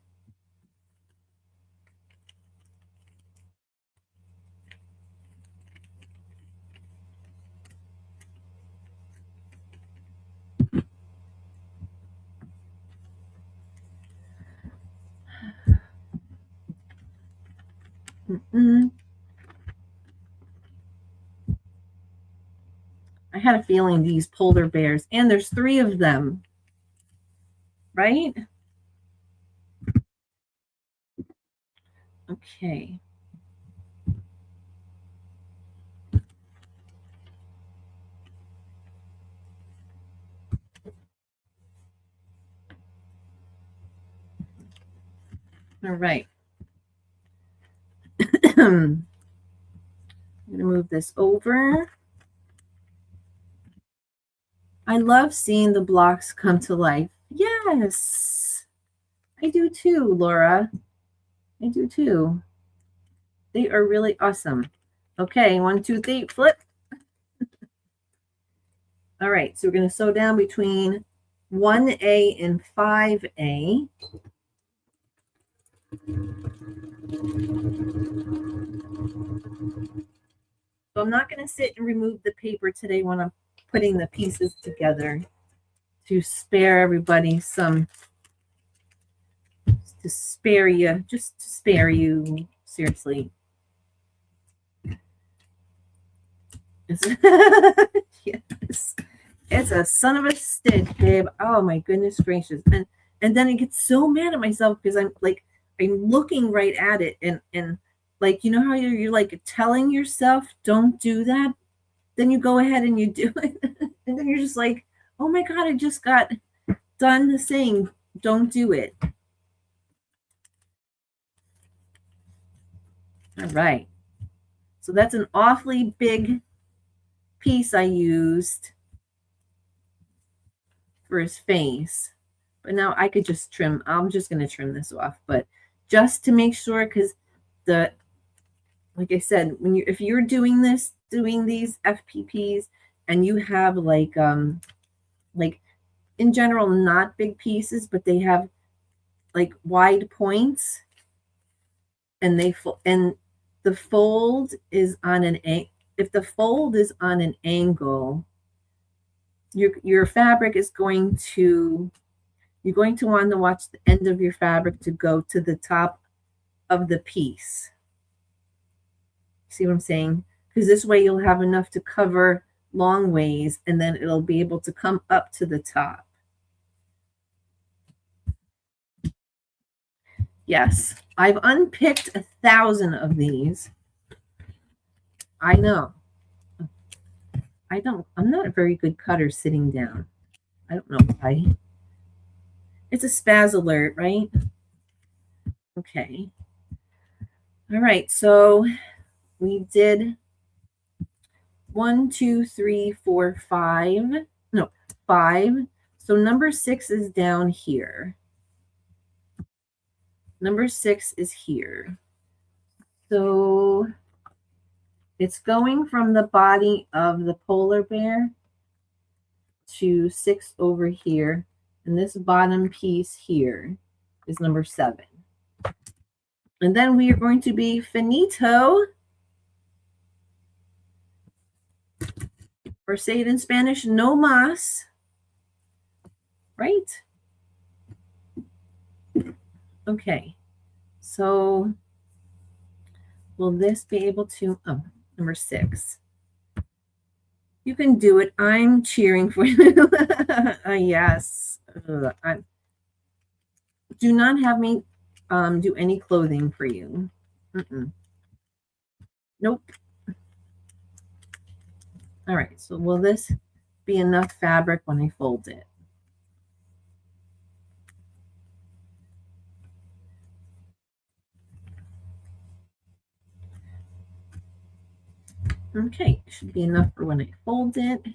I had a feeling these polar bears, and there's 3 of them, right? Okay. All right. I'm going to move this over. I love seeing the blocks come to life. Yes, I do too, Laura. I do too. They are really awesome. Okay, 1, 2, 3, flip. All right, so we're going to sew down between 1A and 5A. So I'm not going to sit and remove the paper today when I'm putting the pieces together, to spare everybody some, to spare you, just to spare you, seriously. Yes. It's a son of a stitch, babe. Oh my goodness gracious. And then I get so mad at myself because I'm looking right at it, and like, you know how you're like telling yourself don't do that, then you go ahead and you do it, and then you're just like, oh my god, I just got done saying don't do it. All right, so that's an awfully big piece I used for his face, but now I could just trim. I'm just going to trim this off, but just to make sure, because like I said, if you're doing these FPPs, and you have like in general not big pieces, but they have like wide points, and the fold is on if the fold is on an angle, your fabric is going to, you're going to want to watch the end of your fabric to go to the top of the piece. See what I'm saying? Because this way you'll have enough to cover long ways, and then it'll be able to come up to the top. Yes, I've unpicked 1,000 of these. I know. I'm not a very good cutter sitting down. I don't know why. It's a spaz alert, right? Okay. All right, so we did 1, 2, 3, 4, 5. No, 5. So number 6 is down here. Number 6 is here. So it's going from the body of the polar bear to 6 over here. And this bottom piece here is number 7. And then we are going to be finito, or say it in Spanish, no más, right? Okay, so will this be able to, oh, number 6. You can do it. I'm cheering for you. Yes. Do not have me do any clothing for you. Nope. All right, so will this be enough fabric when I fold it? Okay, should be enough for when I fold it.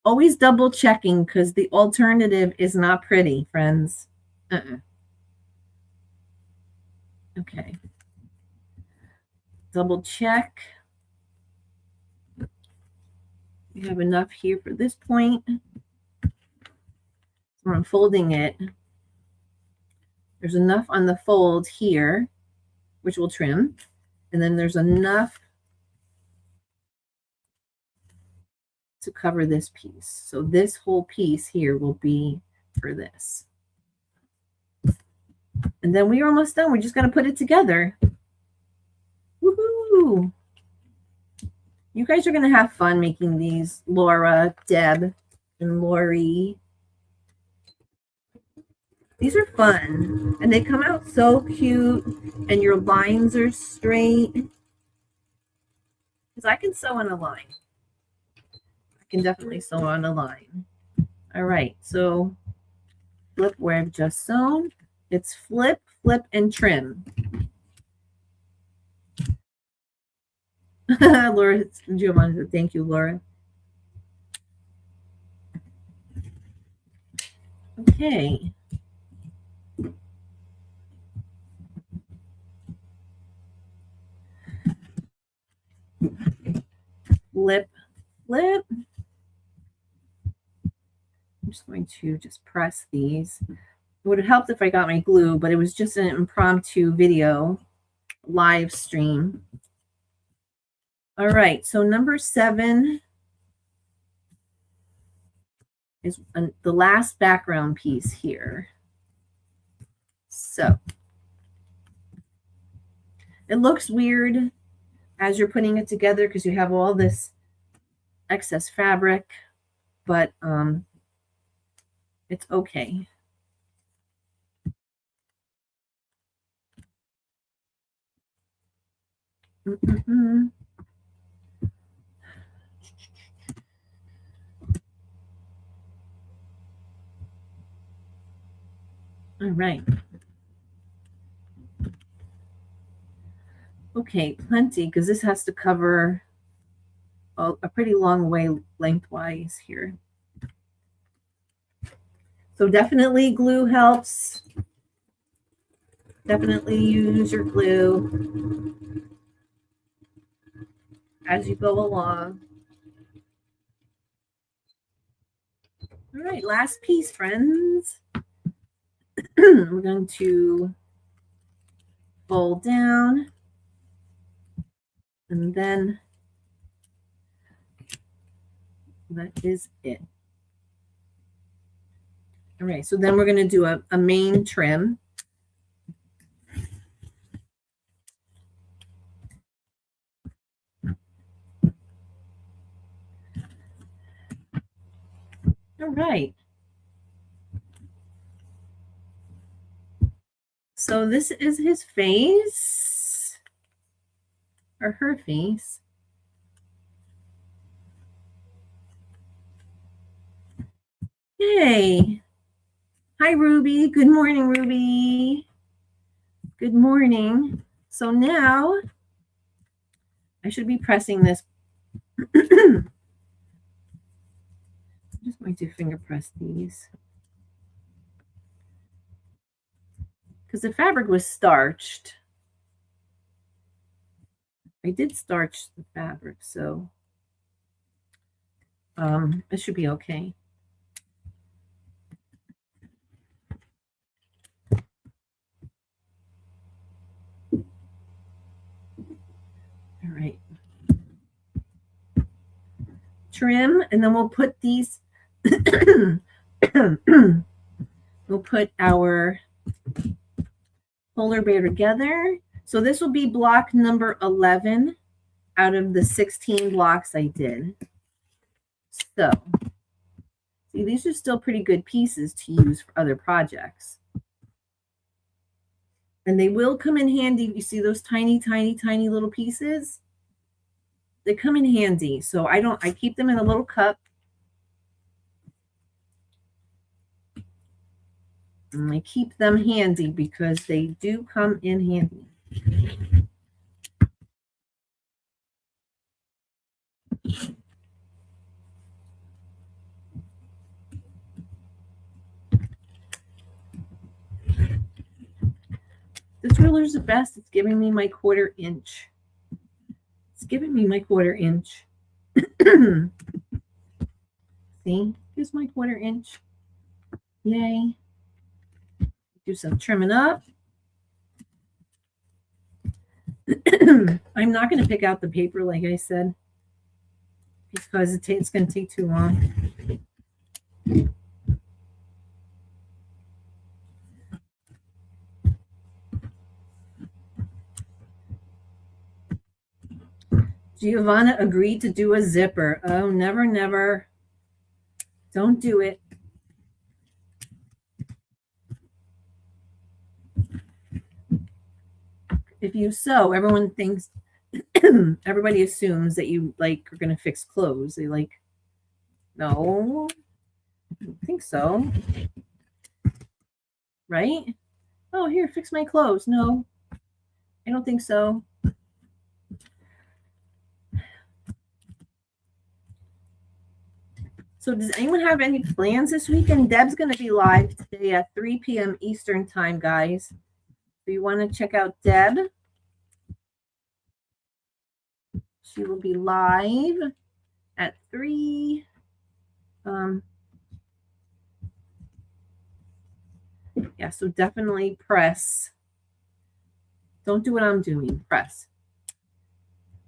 Always double checking because the alternative is not pretty, friends. Okay. Double check. We have enough here for this point. So I'm folding it. There's enough on the fold here, which will trim. And then there's enough to cover this piece. So this whole piece here will be for this. And then we're almost done. We're just going to put it together. Woohoo! You guys are going to have fun making these, Laura, Deb, and Lori. These are fun. And they come out so cute. And your lines are straight. Because I can sew on a line. I can definitely sew on a line. All right. So flip where I've just sewn. It's flip, flip, and trim. Laura Giovanni, thank you, Laura. Okay. Flip, flip. I'm just going to press these. It would have helped if I got my glue, but it was just an impromptu video live stream. All right, so number 7 is the last background piece here. So it looks weird as you're putting it together because you have all this excess fabric, but it's okay. All right. Okay, plenty, because this has to cover a pretty long way lengthwise here. So definitely glue helps. Definitely use your glue as you go along. All right, last piece, friends. We're going to fold down, and then that is it. All right, so then we're going to do a main trim. All right. So this is his face or her face. Yay. Hi, Ruby. Good morning, Ruby. Good morning. So now I should be pressing this. I'm just going to finger press these because the fabric was starched. I did starch the fabric, so it should be okay. All right. Trim, and then we'll put these, we'll put our polar bear together. So this will be block number 11 out of the 16 blocks I did. So, see, these are still pretty good pieces to use for other projects. And they will come in handy. You see those tiny, tiny, tiny little pieces? They come in handy. So I keep them in a little cup. And I keep them handy because they do come in handy. This ruler's the best. It's giving me my 1/4 inch. It's giving me my 1/4 inch. See, here's my 1/4 inch. Yay. Do some trimming up. I'm not going to pick out the paper, like I said, because it's going to take too long. Giovanna agreed to do a zipper. Oh, never, never. Don't do it. If you sew, everyone thinks, everybody assumes that you like are going to fix clothes. They like, no, I don't think so. Right? Oh, here, fix my clothes. No, I don't think so. So does anyone have any plans this weekend? Deb's going to be live today at 3 p.m. Eastern time, guys. So you want to check out Deb. She will be live at 3. Yeah, so definitely press. Don't do what I'm doing. Press.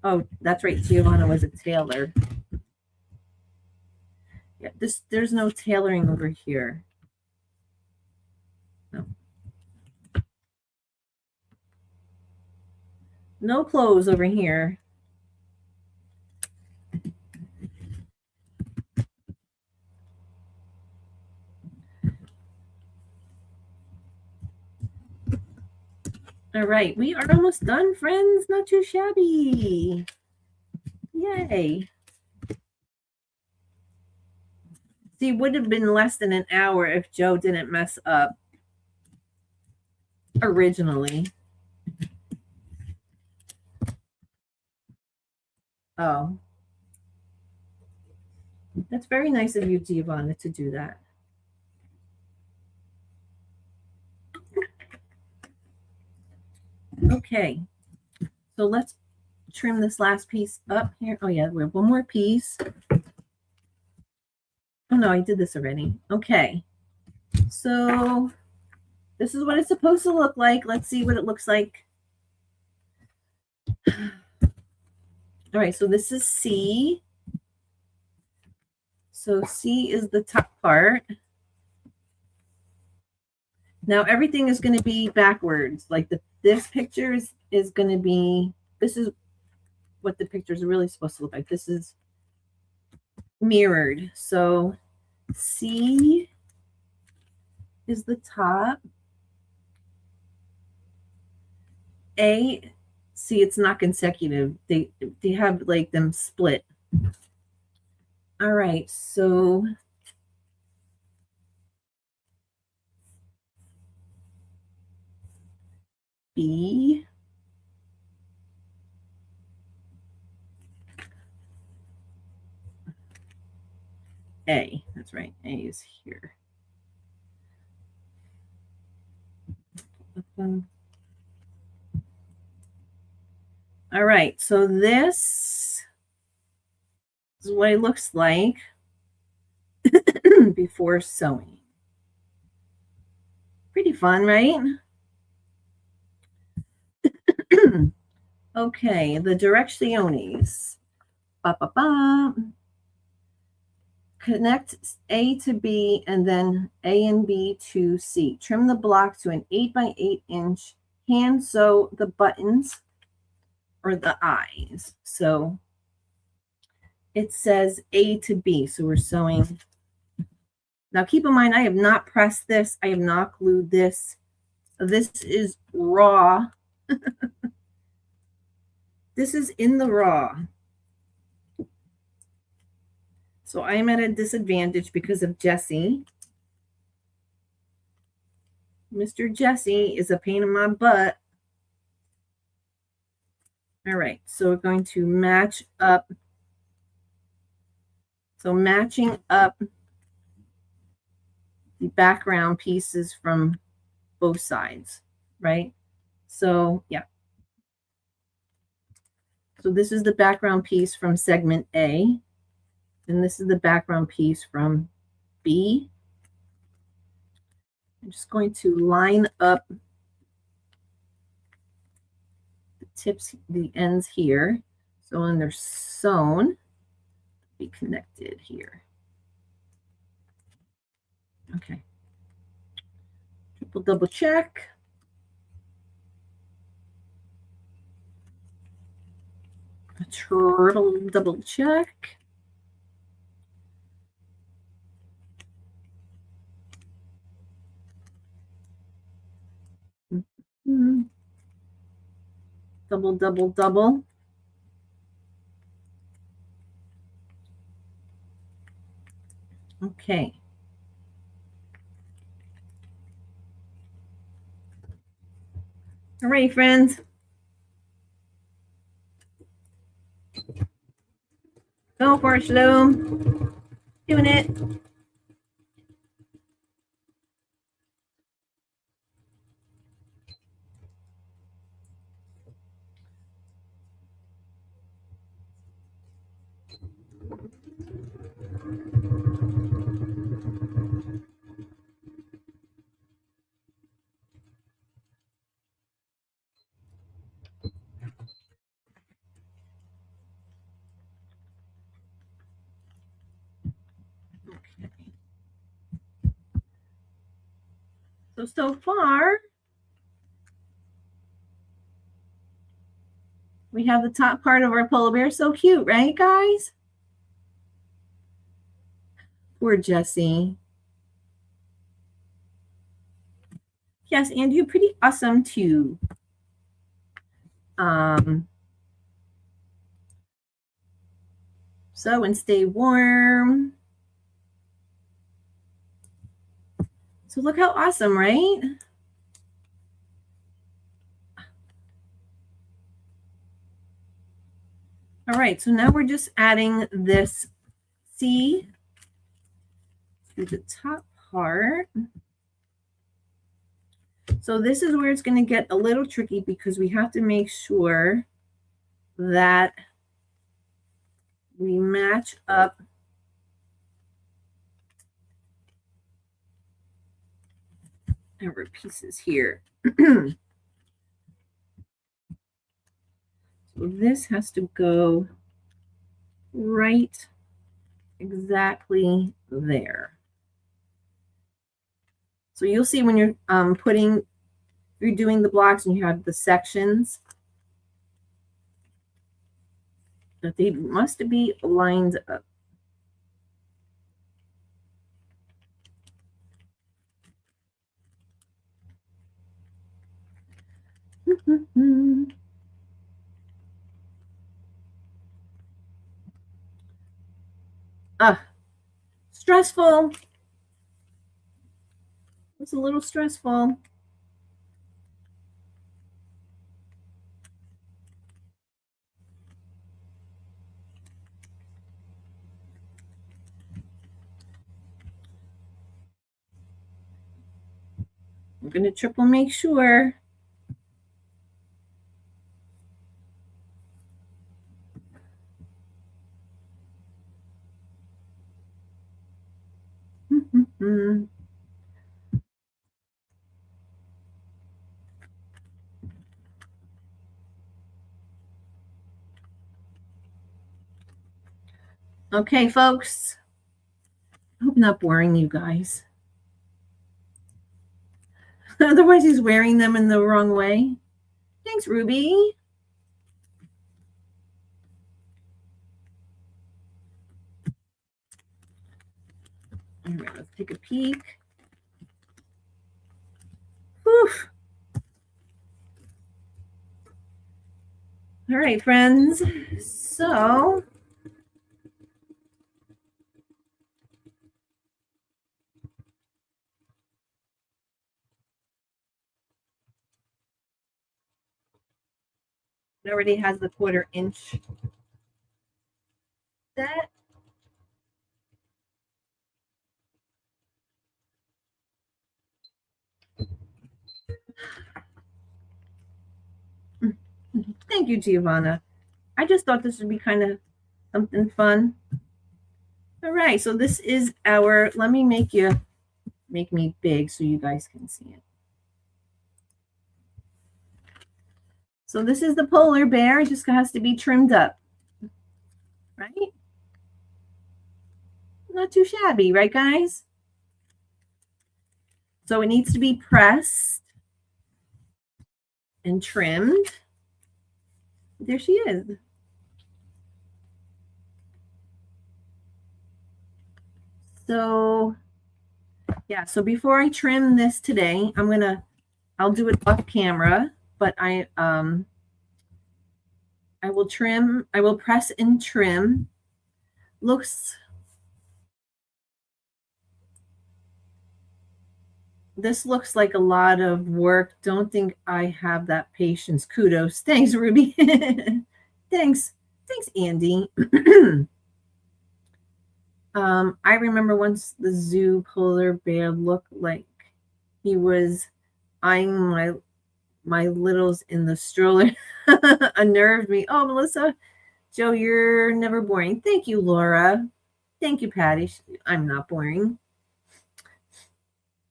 Oh, that's right. Giovanna was a tailor. Yeah, there's no tailoring over here. No. No clothes over here. All right, we are almost done, friends. Not too shabby. Yay. See, it would have been less than an hour if Joe didn't mess up originally. Oh. That's very nice of you, Giovanna, to do that. Okay. So let's trim this last piece up here. Oh, yeah, we have one more piece. Oh, no, I did this already. Okay. So this is what it's supposed to look like. Let's see what it looks like. All right, so this is C. So C is the top part. Now everything is going to be backwards. Like this picture is going to be, this is what the picture is really supposed to look like. This is mirrored. So C is the top. A, see, it's not consecutive. They have like them split. All right, so B, A. That's right. A is here. All right, so this is what it looks like before sewing. Pretty fun, right? Okay, the directiones. Ba-ba-ba. Connect A to B and then A and B to C. Trim the block to an 8 by 8 inch. Hand sew the buttons or the eyes. So it says A to B. So we're sewing. Now keep in mind, I have not pressed this. I have not glued this. This is raw. This is in the raw. So I'm at a disadvantage because of Jesse. Mr. Jesse is a pain in my butt. All right, so we're going to match up. So matching up the background pieces from both sides, right? So yeah. So this is the background piece from segment A, and this is the background piece from B. I'm just going to line up the tips, the ends here. So when they're sewn, be connected here. Okay. Triple double check. A triple double check. Double, double, double. Okay. All right, friends. Go for it, Shalom. Doing it. So far, we have the top part of our polar bear. So cute, right, guys? Poor Jesse. Yes, and you're pretty awesome too. Sew and stay warm. So look how awesome, right? All right, so now we're just adding this C to the top part. So this is where it's going to get a little tricky because we have to make sure that we match up our pieces here. So this has to go right exactly there. So you'll see when you're you're doing the blocks and you have the sections, that they must be lined up. Stressful. It's a little stressful. I'm going to triple make sure. Okay, folks. I hope not boring you guys. Otherwise, he's wearing them in the wrong way. Thanks, Ruby. All right, let's take a peek. Whew. All right, friends. So it already has the 1/4 inch set. Thank you, Giovanna. I just thought this would be kind of something fun. All right, so this is our, let me make me big so you guys can see it. So this is the polar bear. It just has to be trimmed up, right? Not too shabby, right, guys? So it needs to be pressed and trimmed. There she is. So yeah, so before I trim this today, I'll do it off camera, but I will press and trim. This looks like a lot of work. Don't think I have that patience. Kudos. Thanks, Ruby. Thanks, Andy. I remember once the zoo polar bear looked like he was eyeing my littles in the stroller. Unnerved me. Oh, Melissa, Joe, you're never boring. Thank you, Laura. Thank you, Patty. I'm not boring.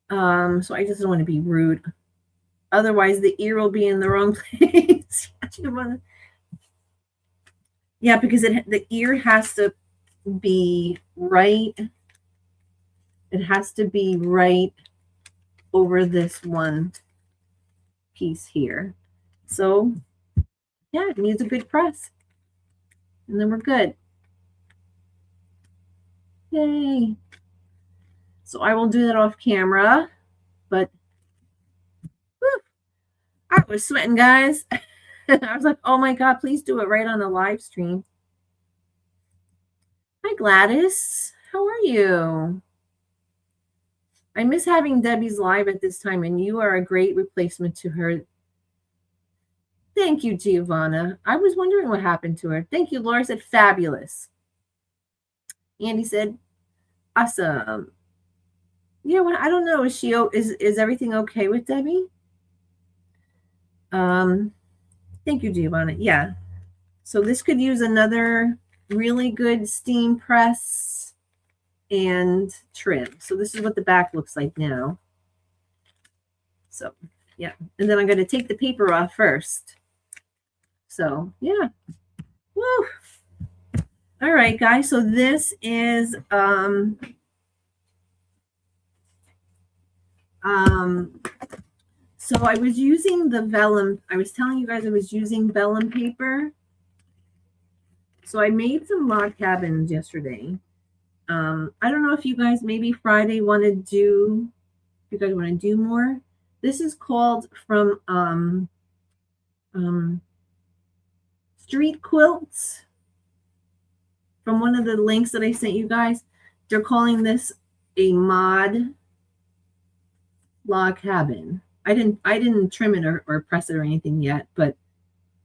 So I just don't want to be rude. Otherwise, the ear will be in the wrong place. Yeah, because the ear has to be right. It has to be right over this one piece here. So yeah, it needs a good press. And then we're good. Yay. So I will do that off camera, but whew, I was sweating, guys. I was like, oh my God, please do it right on the live stream. Hi, Gladys. How are you? I miss having Debbie's live at this time, and you are a great replacement to her. Thank you, Giovanna. I was wondering what happened to her. Thank you. Laura said fabulous. Andy said awesome. Yeah, well, I don't know. Is everything okay with Debbie? Thank you, Giovanna. Yeah. So this could use another really good steam press and trim. So this is what the back looks like now. So yeah, and then I'm going to take the paper off first. So yeah. Woo. All right, guys. So this is so I was using the vellum. I was telling you guys I was using vellum paper. So I made some log cabins yesterday. I don't know if you guys maybe Friday want to do, if you guys want to do more. This is called from Street Quilts. from one of the links that I sent you guys. They're calling this a mod log cabin. I didn't trim it or press it or anything yet, but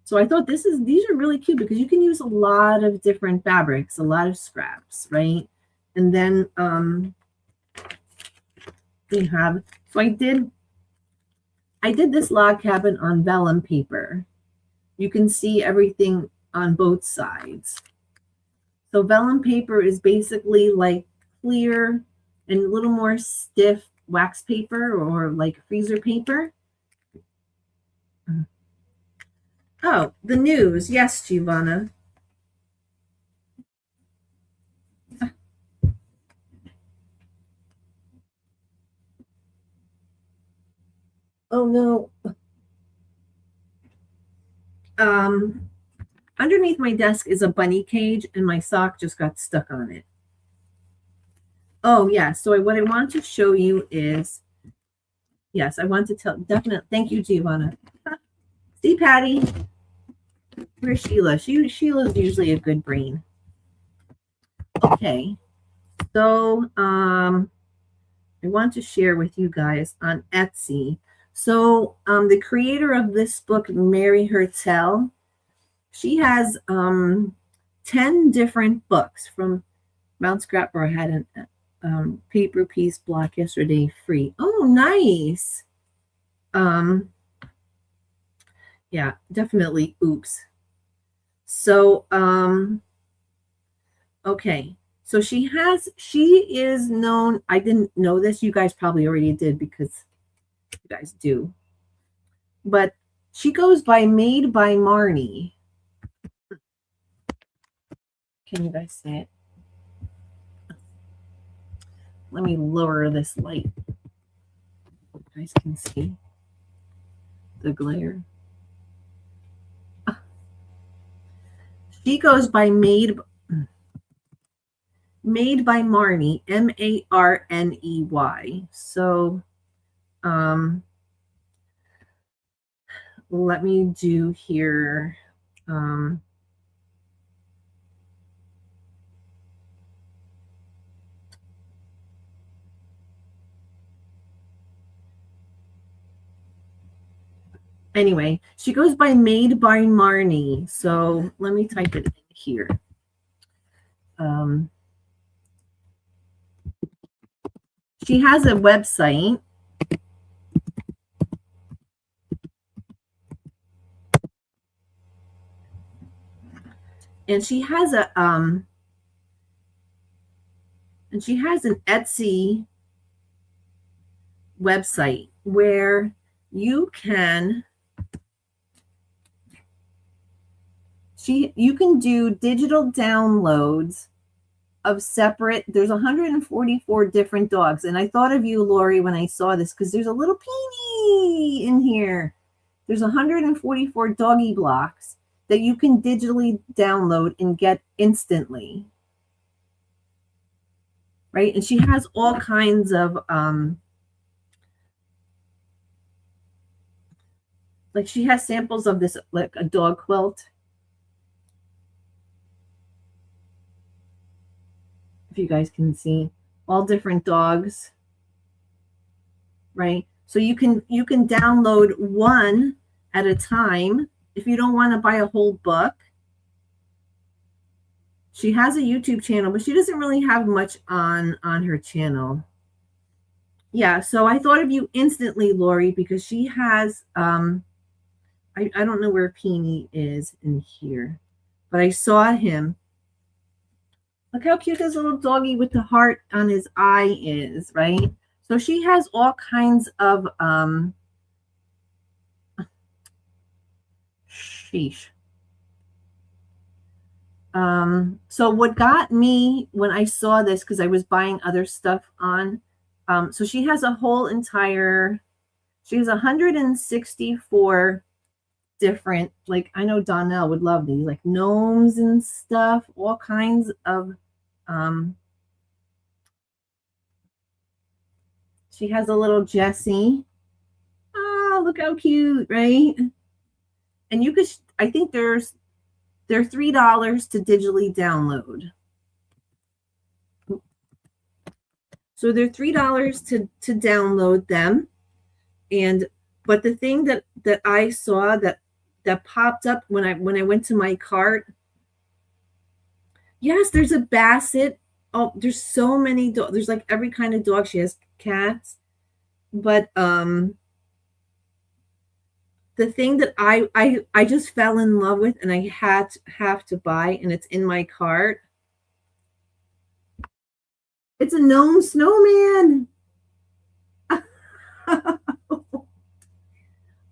so I thought these are really cute because you can use a lot of different fabrics, a lot of scraps, right? And then we have, so I did this log cabin on vellum paper. You can see everything on both sides. So vellum paper is basically like clear and a little more stiff wax paper or like freezer paper. Oh, the news. Yes, Giovanna. Oh no. Underneath my desk is a bunny cage and my sock just got stuck on it. Oh yeah, so what I want to show you is, yes, I want to tell, definitely, thank you, Giovanna. See, Patty? Where's Sheila? Sheila's usually a good brain. Okay, so I want to share with you guys on Etsy. So the creator of this book, Mary Hertel, she has 10 different books from Mount Scrapper. I had a paper piece block yesterday free. Oh, nice. Yeah, definitely. Oops. So, okay. So she is known. I didn't know this. You guys probably already did because you guys do. But she goes by Made by Marnie. Can you guys see it? Let me lower this light. You guys can see the glare. She goes by Made by Marnie, Marney. So let me do here. Anyway, she goes by Made by Marnie. So let me type it in here. She has a website. And she has an Etsy website where you can do digital downloads of separate. There's 144 different dogs, and I thought of you, Lori, when I saw this because there's a little peenie in here. There's 144 doggy blocks that you can digitally download and get instantly, right? And she has all kinds of like she has samples of this, like a dog quilt. If you guys can see all different dogs, right? So you can download one at a time if you don't want to buy a whole book. She has a YouTube channel, but she doesn't really have much on her channel. Yeah, so I thought of you instantly, Lori, because she has I don't know where Peony is in here, but I saw him. Look how cute this little doggy with the heart on his eye is, right? So she has all kinds of sheesh. So what got me when I saw this, because I was buying other stuff on, so she has a whole entire, she has 164 different, like, I know Donnell would love these, like gnomes and stuff, all kinds of, she has a little Jessie. Oh, look how cute, right? And you could, I think they're $3 to digitally download. So they're $3 to download them. And but the thing that I saw that popped up when I went to my cart, yes, there's a basset. Oh, there's so many dogs. There's like every kind of dog. She has cats, but the thing that I just fell in love with and I have to buy, and it's in my cart. It's a gnome snowman. Oh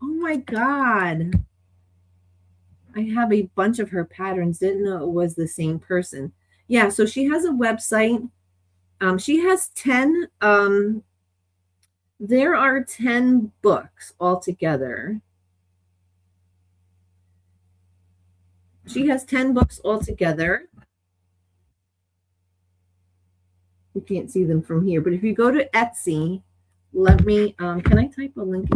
my god. I have a bunch of her patterns. Didn't know it was the same person. Yeah, so she has a website. She has 10 there are 10 books altogether. She has 10 books altogether. You can't see them from here, but if you go to Etsy, let me can I type a link?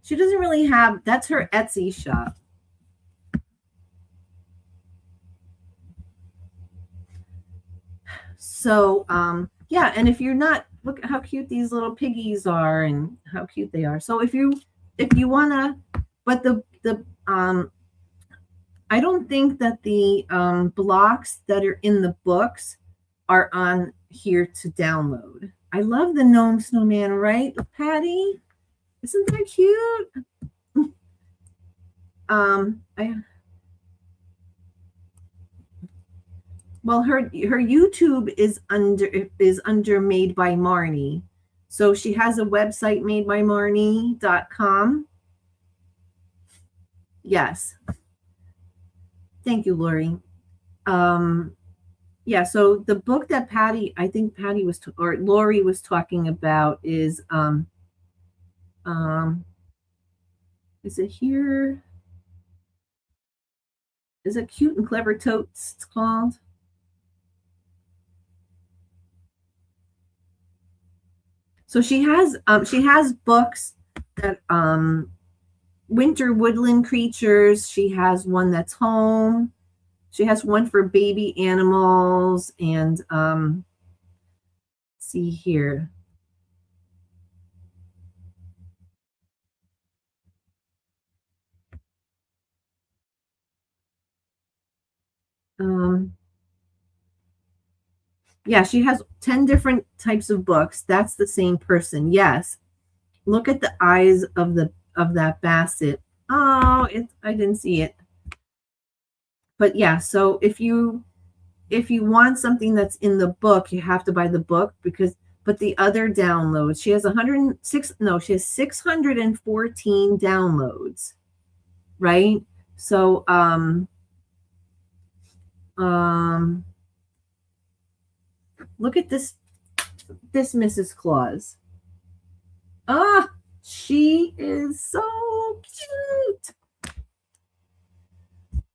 She doesn't really have, that's her Etsy shop. So yeah, and if you're not, look at how cute these little piggies are and how cute they are. So if you wanna, but the I don't think that the blocks that are in the books are on here to download. I love the gnome snowman, right, Patty? Isn't that cute? Well, her YouTube is under Made by Marnie. So she has a website, madebymarnie.com. Yes. Thank you, Lori. Yeah, so the book that I think Patty was or Lori was talking about is is it here? Is it Cute and Clever Totes it's called? So she has books that winter woodland creatures. She has one that's home. She has one for baby animals, and see here. Yeah, she has 10 different types of books. That's the same person. Yes. Look at the eyes of that basset. Oh, I didn't see it. But yeah, so if you want something that's in the book, you have to buy the book but the other downloads, she has 614 downloads, right? So look at this Mrs. Claus. Ah, she is so cute.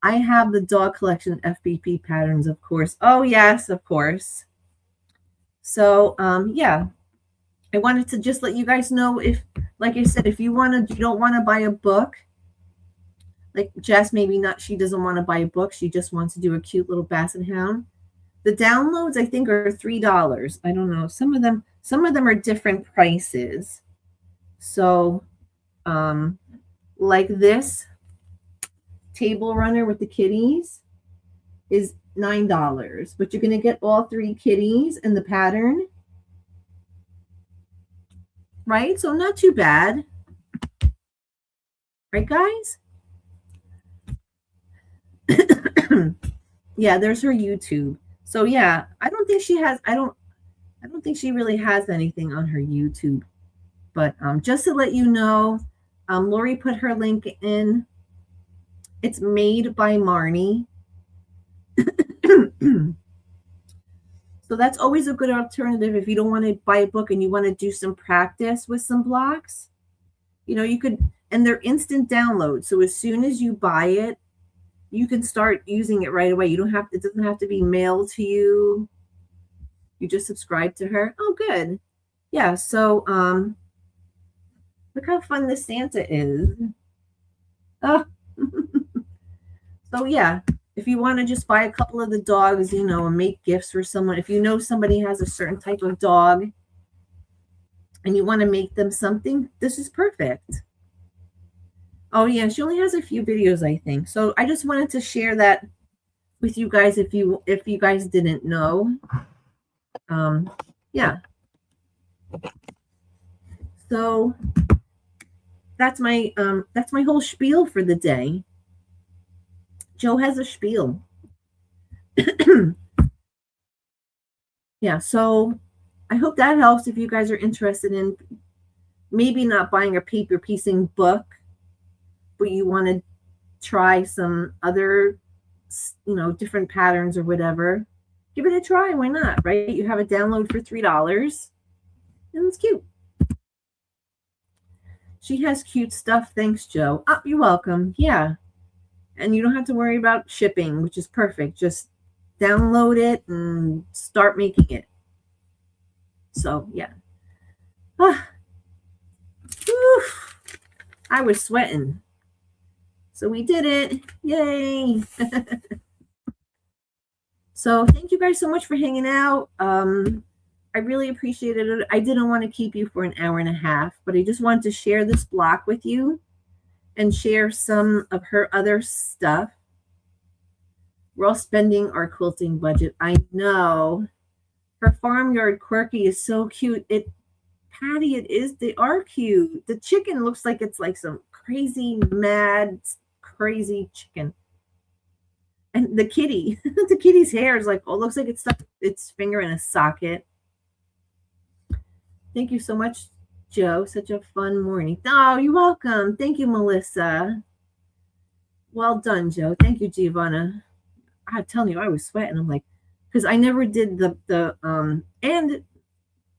I have the dog collection FPP patterns, of course. Oh yes, of course. So yeah, I wanted to just let you guys know, if, like I said, if you don't want to buy a book, like Jess, maybe not, she doesn't want to buy a book, she just wants to do a cute little basset hound. The downloads, I think, are $3. I don't know. Some of them are different prices. So like this table runner with the kitties is $9, but you're going to get all 3 kitties in the pattern, right? So not too bad, right, guys? Yeah, there's her YouTube. So yeah, I don't think she really has anything on her YouTube, but just to let you know, Lori put her link in. It's Made by Marnie. So that's always a good alternative if you don't want to buy a book and you want to do some practice with some blocks. You could, and they're instant download. So as soon as you buy it, you can start using it right away. It doesn't have to be mailed to you. You just subscribe to her. Oh, good. Yeah. So, look how fun this Santa is. Oh, so yeah. If you want to just buy a couple of the dogs, and make gifts for someone, if you know somebody has a certain type of dog and you want to make them something, this is perfect. Oh yeah, she only has a few videos, I think. So I just wanted to share that with you guys if you guys didn't know. Yeah. So that's my whole spiel for the day. Joe has a spiel. Yeah, so I hope that helps if you guys are interested in maybe not buying a paper piecing book, but you want to try some other, different patterns or whatever. Give it a try. Why not? Right? You have a download for $3, and it's cute. She has cute stuff. Thanks, Joe. Oh, you're welcome. Yeah. And you don't have to worry about shipping, which is perfect. Just download it and start making it. So, yeah. Ah. Oof. I was sweating. So we did it. Yay. So thank you guys so much for hanging out. I really appreciated it. I didn't want to keep you for an hour and a half, but I just wanted to share this block with you and share some of her other stuff. We're all spending our quilting budget. I know. Her farmyard quirky is so cute. Patty, it is. They are cute. The chicken looks like it's like some crazy, mad, crazy chicken. And the kitty, the kitty's hair is like, looks like it's stuck its finger in a socket. Thank you so much, Joe. Such a fun morning. Oh, you're welcome. Thank you, Melissa. Well done, Joe. Thank you, Giovanna. I'm telling you, I was sweating. I'm like, because I never did and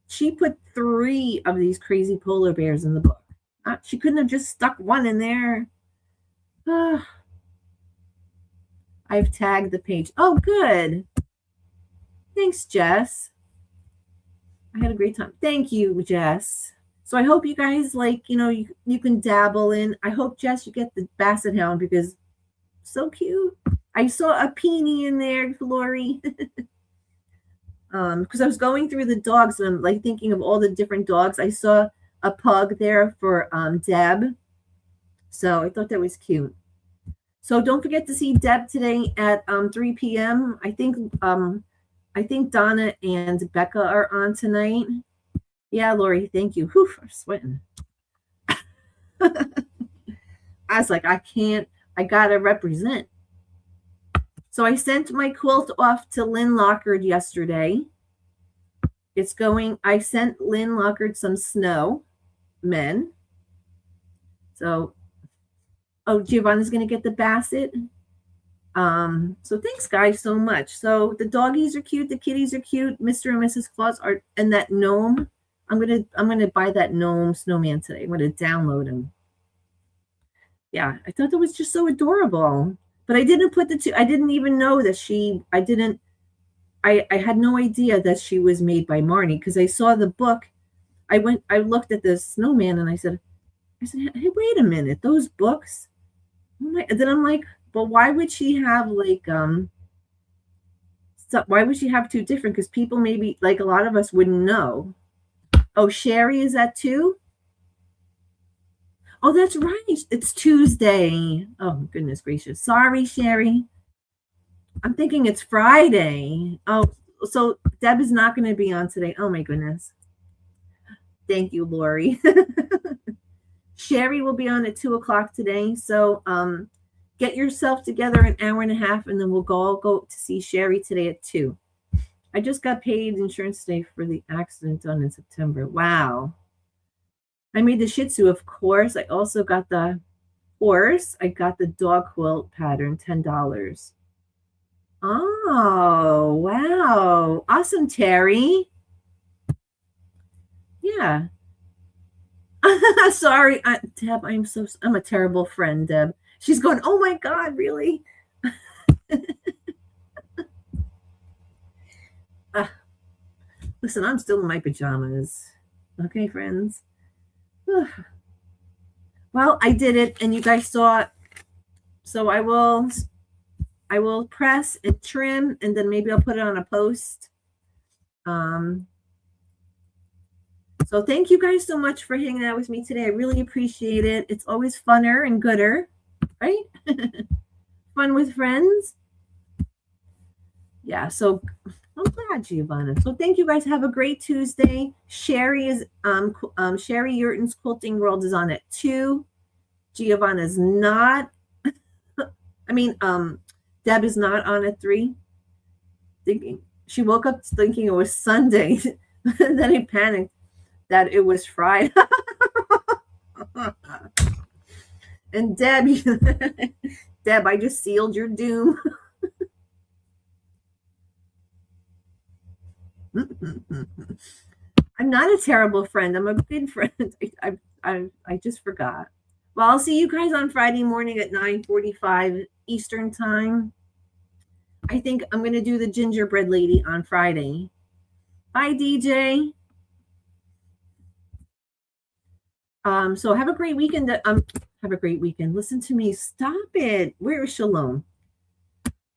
she put 3 of these crazy polar bears in the book. She couldn't have just stuck one in there. I've tagged the page. Oh, good. Thanks, Jess. I had a great time. Thank you, Jess. So I hope you guys you can dabble in. I hope, Jess, you get the basset hound because so cute. I saw a peony in there, Lori. Because I was going through the dogs and I'm like thinking of all the different dogs. I saw a pug there for Deb. So I thought that was cute. So don't forget to see Deb today at 3 p.m. I think Donna and Becca are on tonight. Yeah, Lori, thank you. Whew, I'm sweating. I was like, I gotta represent. So I sent my quilt off to Lynn Lockard yesterday. I sent Lynn Lockard some snow men. So, Giovanna's gonna get the basset. So thanks guys so much. So the doggies are cute, the kitties are cute, Mr. and Mrs. Claus are, and that gnome. I'm gonna buy that gnome snowman today. I'm gonna download him. Yeah, I thought that was just so adorable. But I didn't put I didn't even know that I had no idea that she was made by Marnie because I saw the book. I looked at the snowman and I said, hey, wait a minute, those books. And then I'm like, well, why would she have why would she have 2 different? Because people maybe like a lot of us wouldn't know. Oh, Sherry is that too? Oh, that's right. It's Tuesday. Oh, goodness gracious. Sorry, Sherry. I'm thinking it's Friday. Oh, so Deb is not going to be on today. Oh, my goodness. Thank you, Lori. Sherry will be on at 2:00 today. So get yourself together an hour and a half, and then we'll go to see Sherry today at 2:00. I just got paid insurance today for the accident done in September. Wow. I made the Shih Tzu, of course. I also got the horse. I got the dog quilt pattern, $10. Oh, wow. Awesome, Terry. Yeah. Sorry, Deb. I'm a terrible friend, Deb. She's going, oh my God, really? uh, Listen, I'm still in my pajamas. Okay, friends. Well, I did it, and you guys saw it. So I will press and trim, and then maybe I'll put it on a post. So thank you guys so much for hanging out with me today. I really appreciate it. It's always funner and gooder, right? Fun with friends. Yeah, so I'm glad, Giovanna. So thank you guys. Have a great Tuesday. Sherry Sherry Yurton's Quilting World is on at 2. Giovanna's not. I mean, Deb is not on at 3. She woke up thinking it was Sunday. Then I panicked that it was Friday. And Deb, Deb, I just sealed your doom. I'm not a terrible friend. I'm a good friend. I just forgot. Well, I'll see you guys on Friday morning at 9:45 Eastern time. I think I'm going to do the gingerbread lady on Friday. Bye, DJ. So have a great weekend. Have a great weekend. Listen to me. Stop it. Where is Shalom?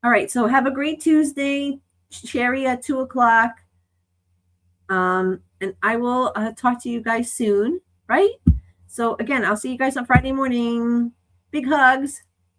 All right. So have a great Tuesday. Sherry at 2:00. And I will talk to you guys soon. Right? So again, I'll see you guys on Friday morning. Big hugs.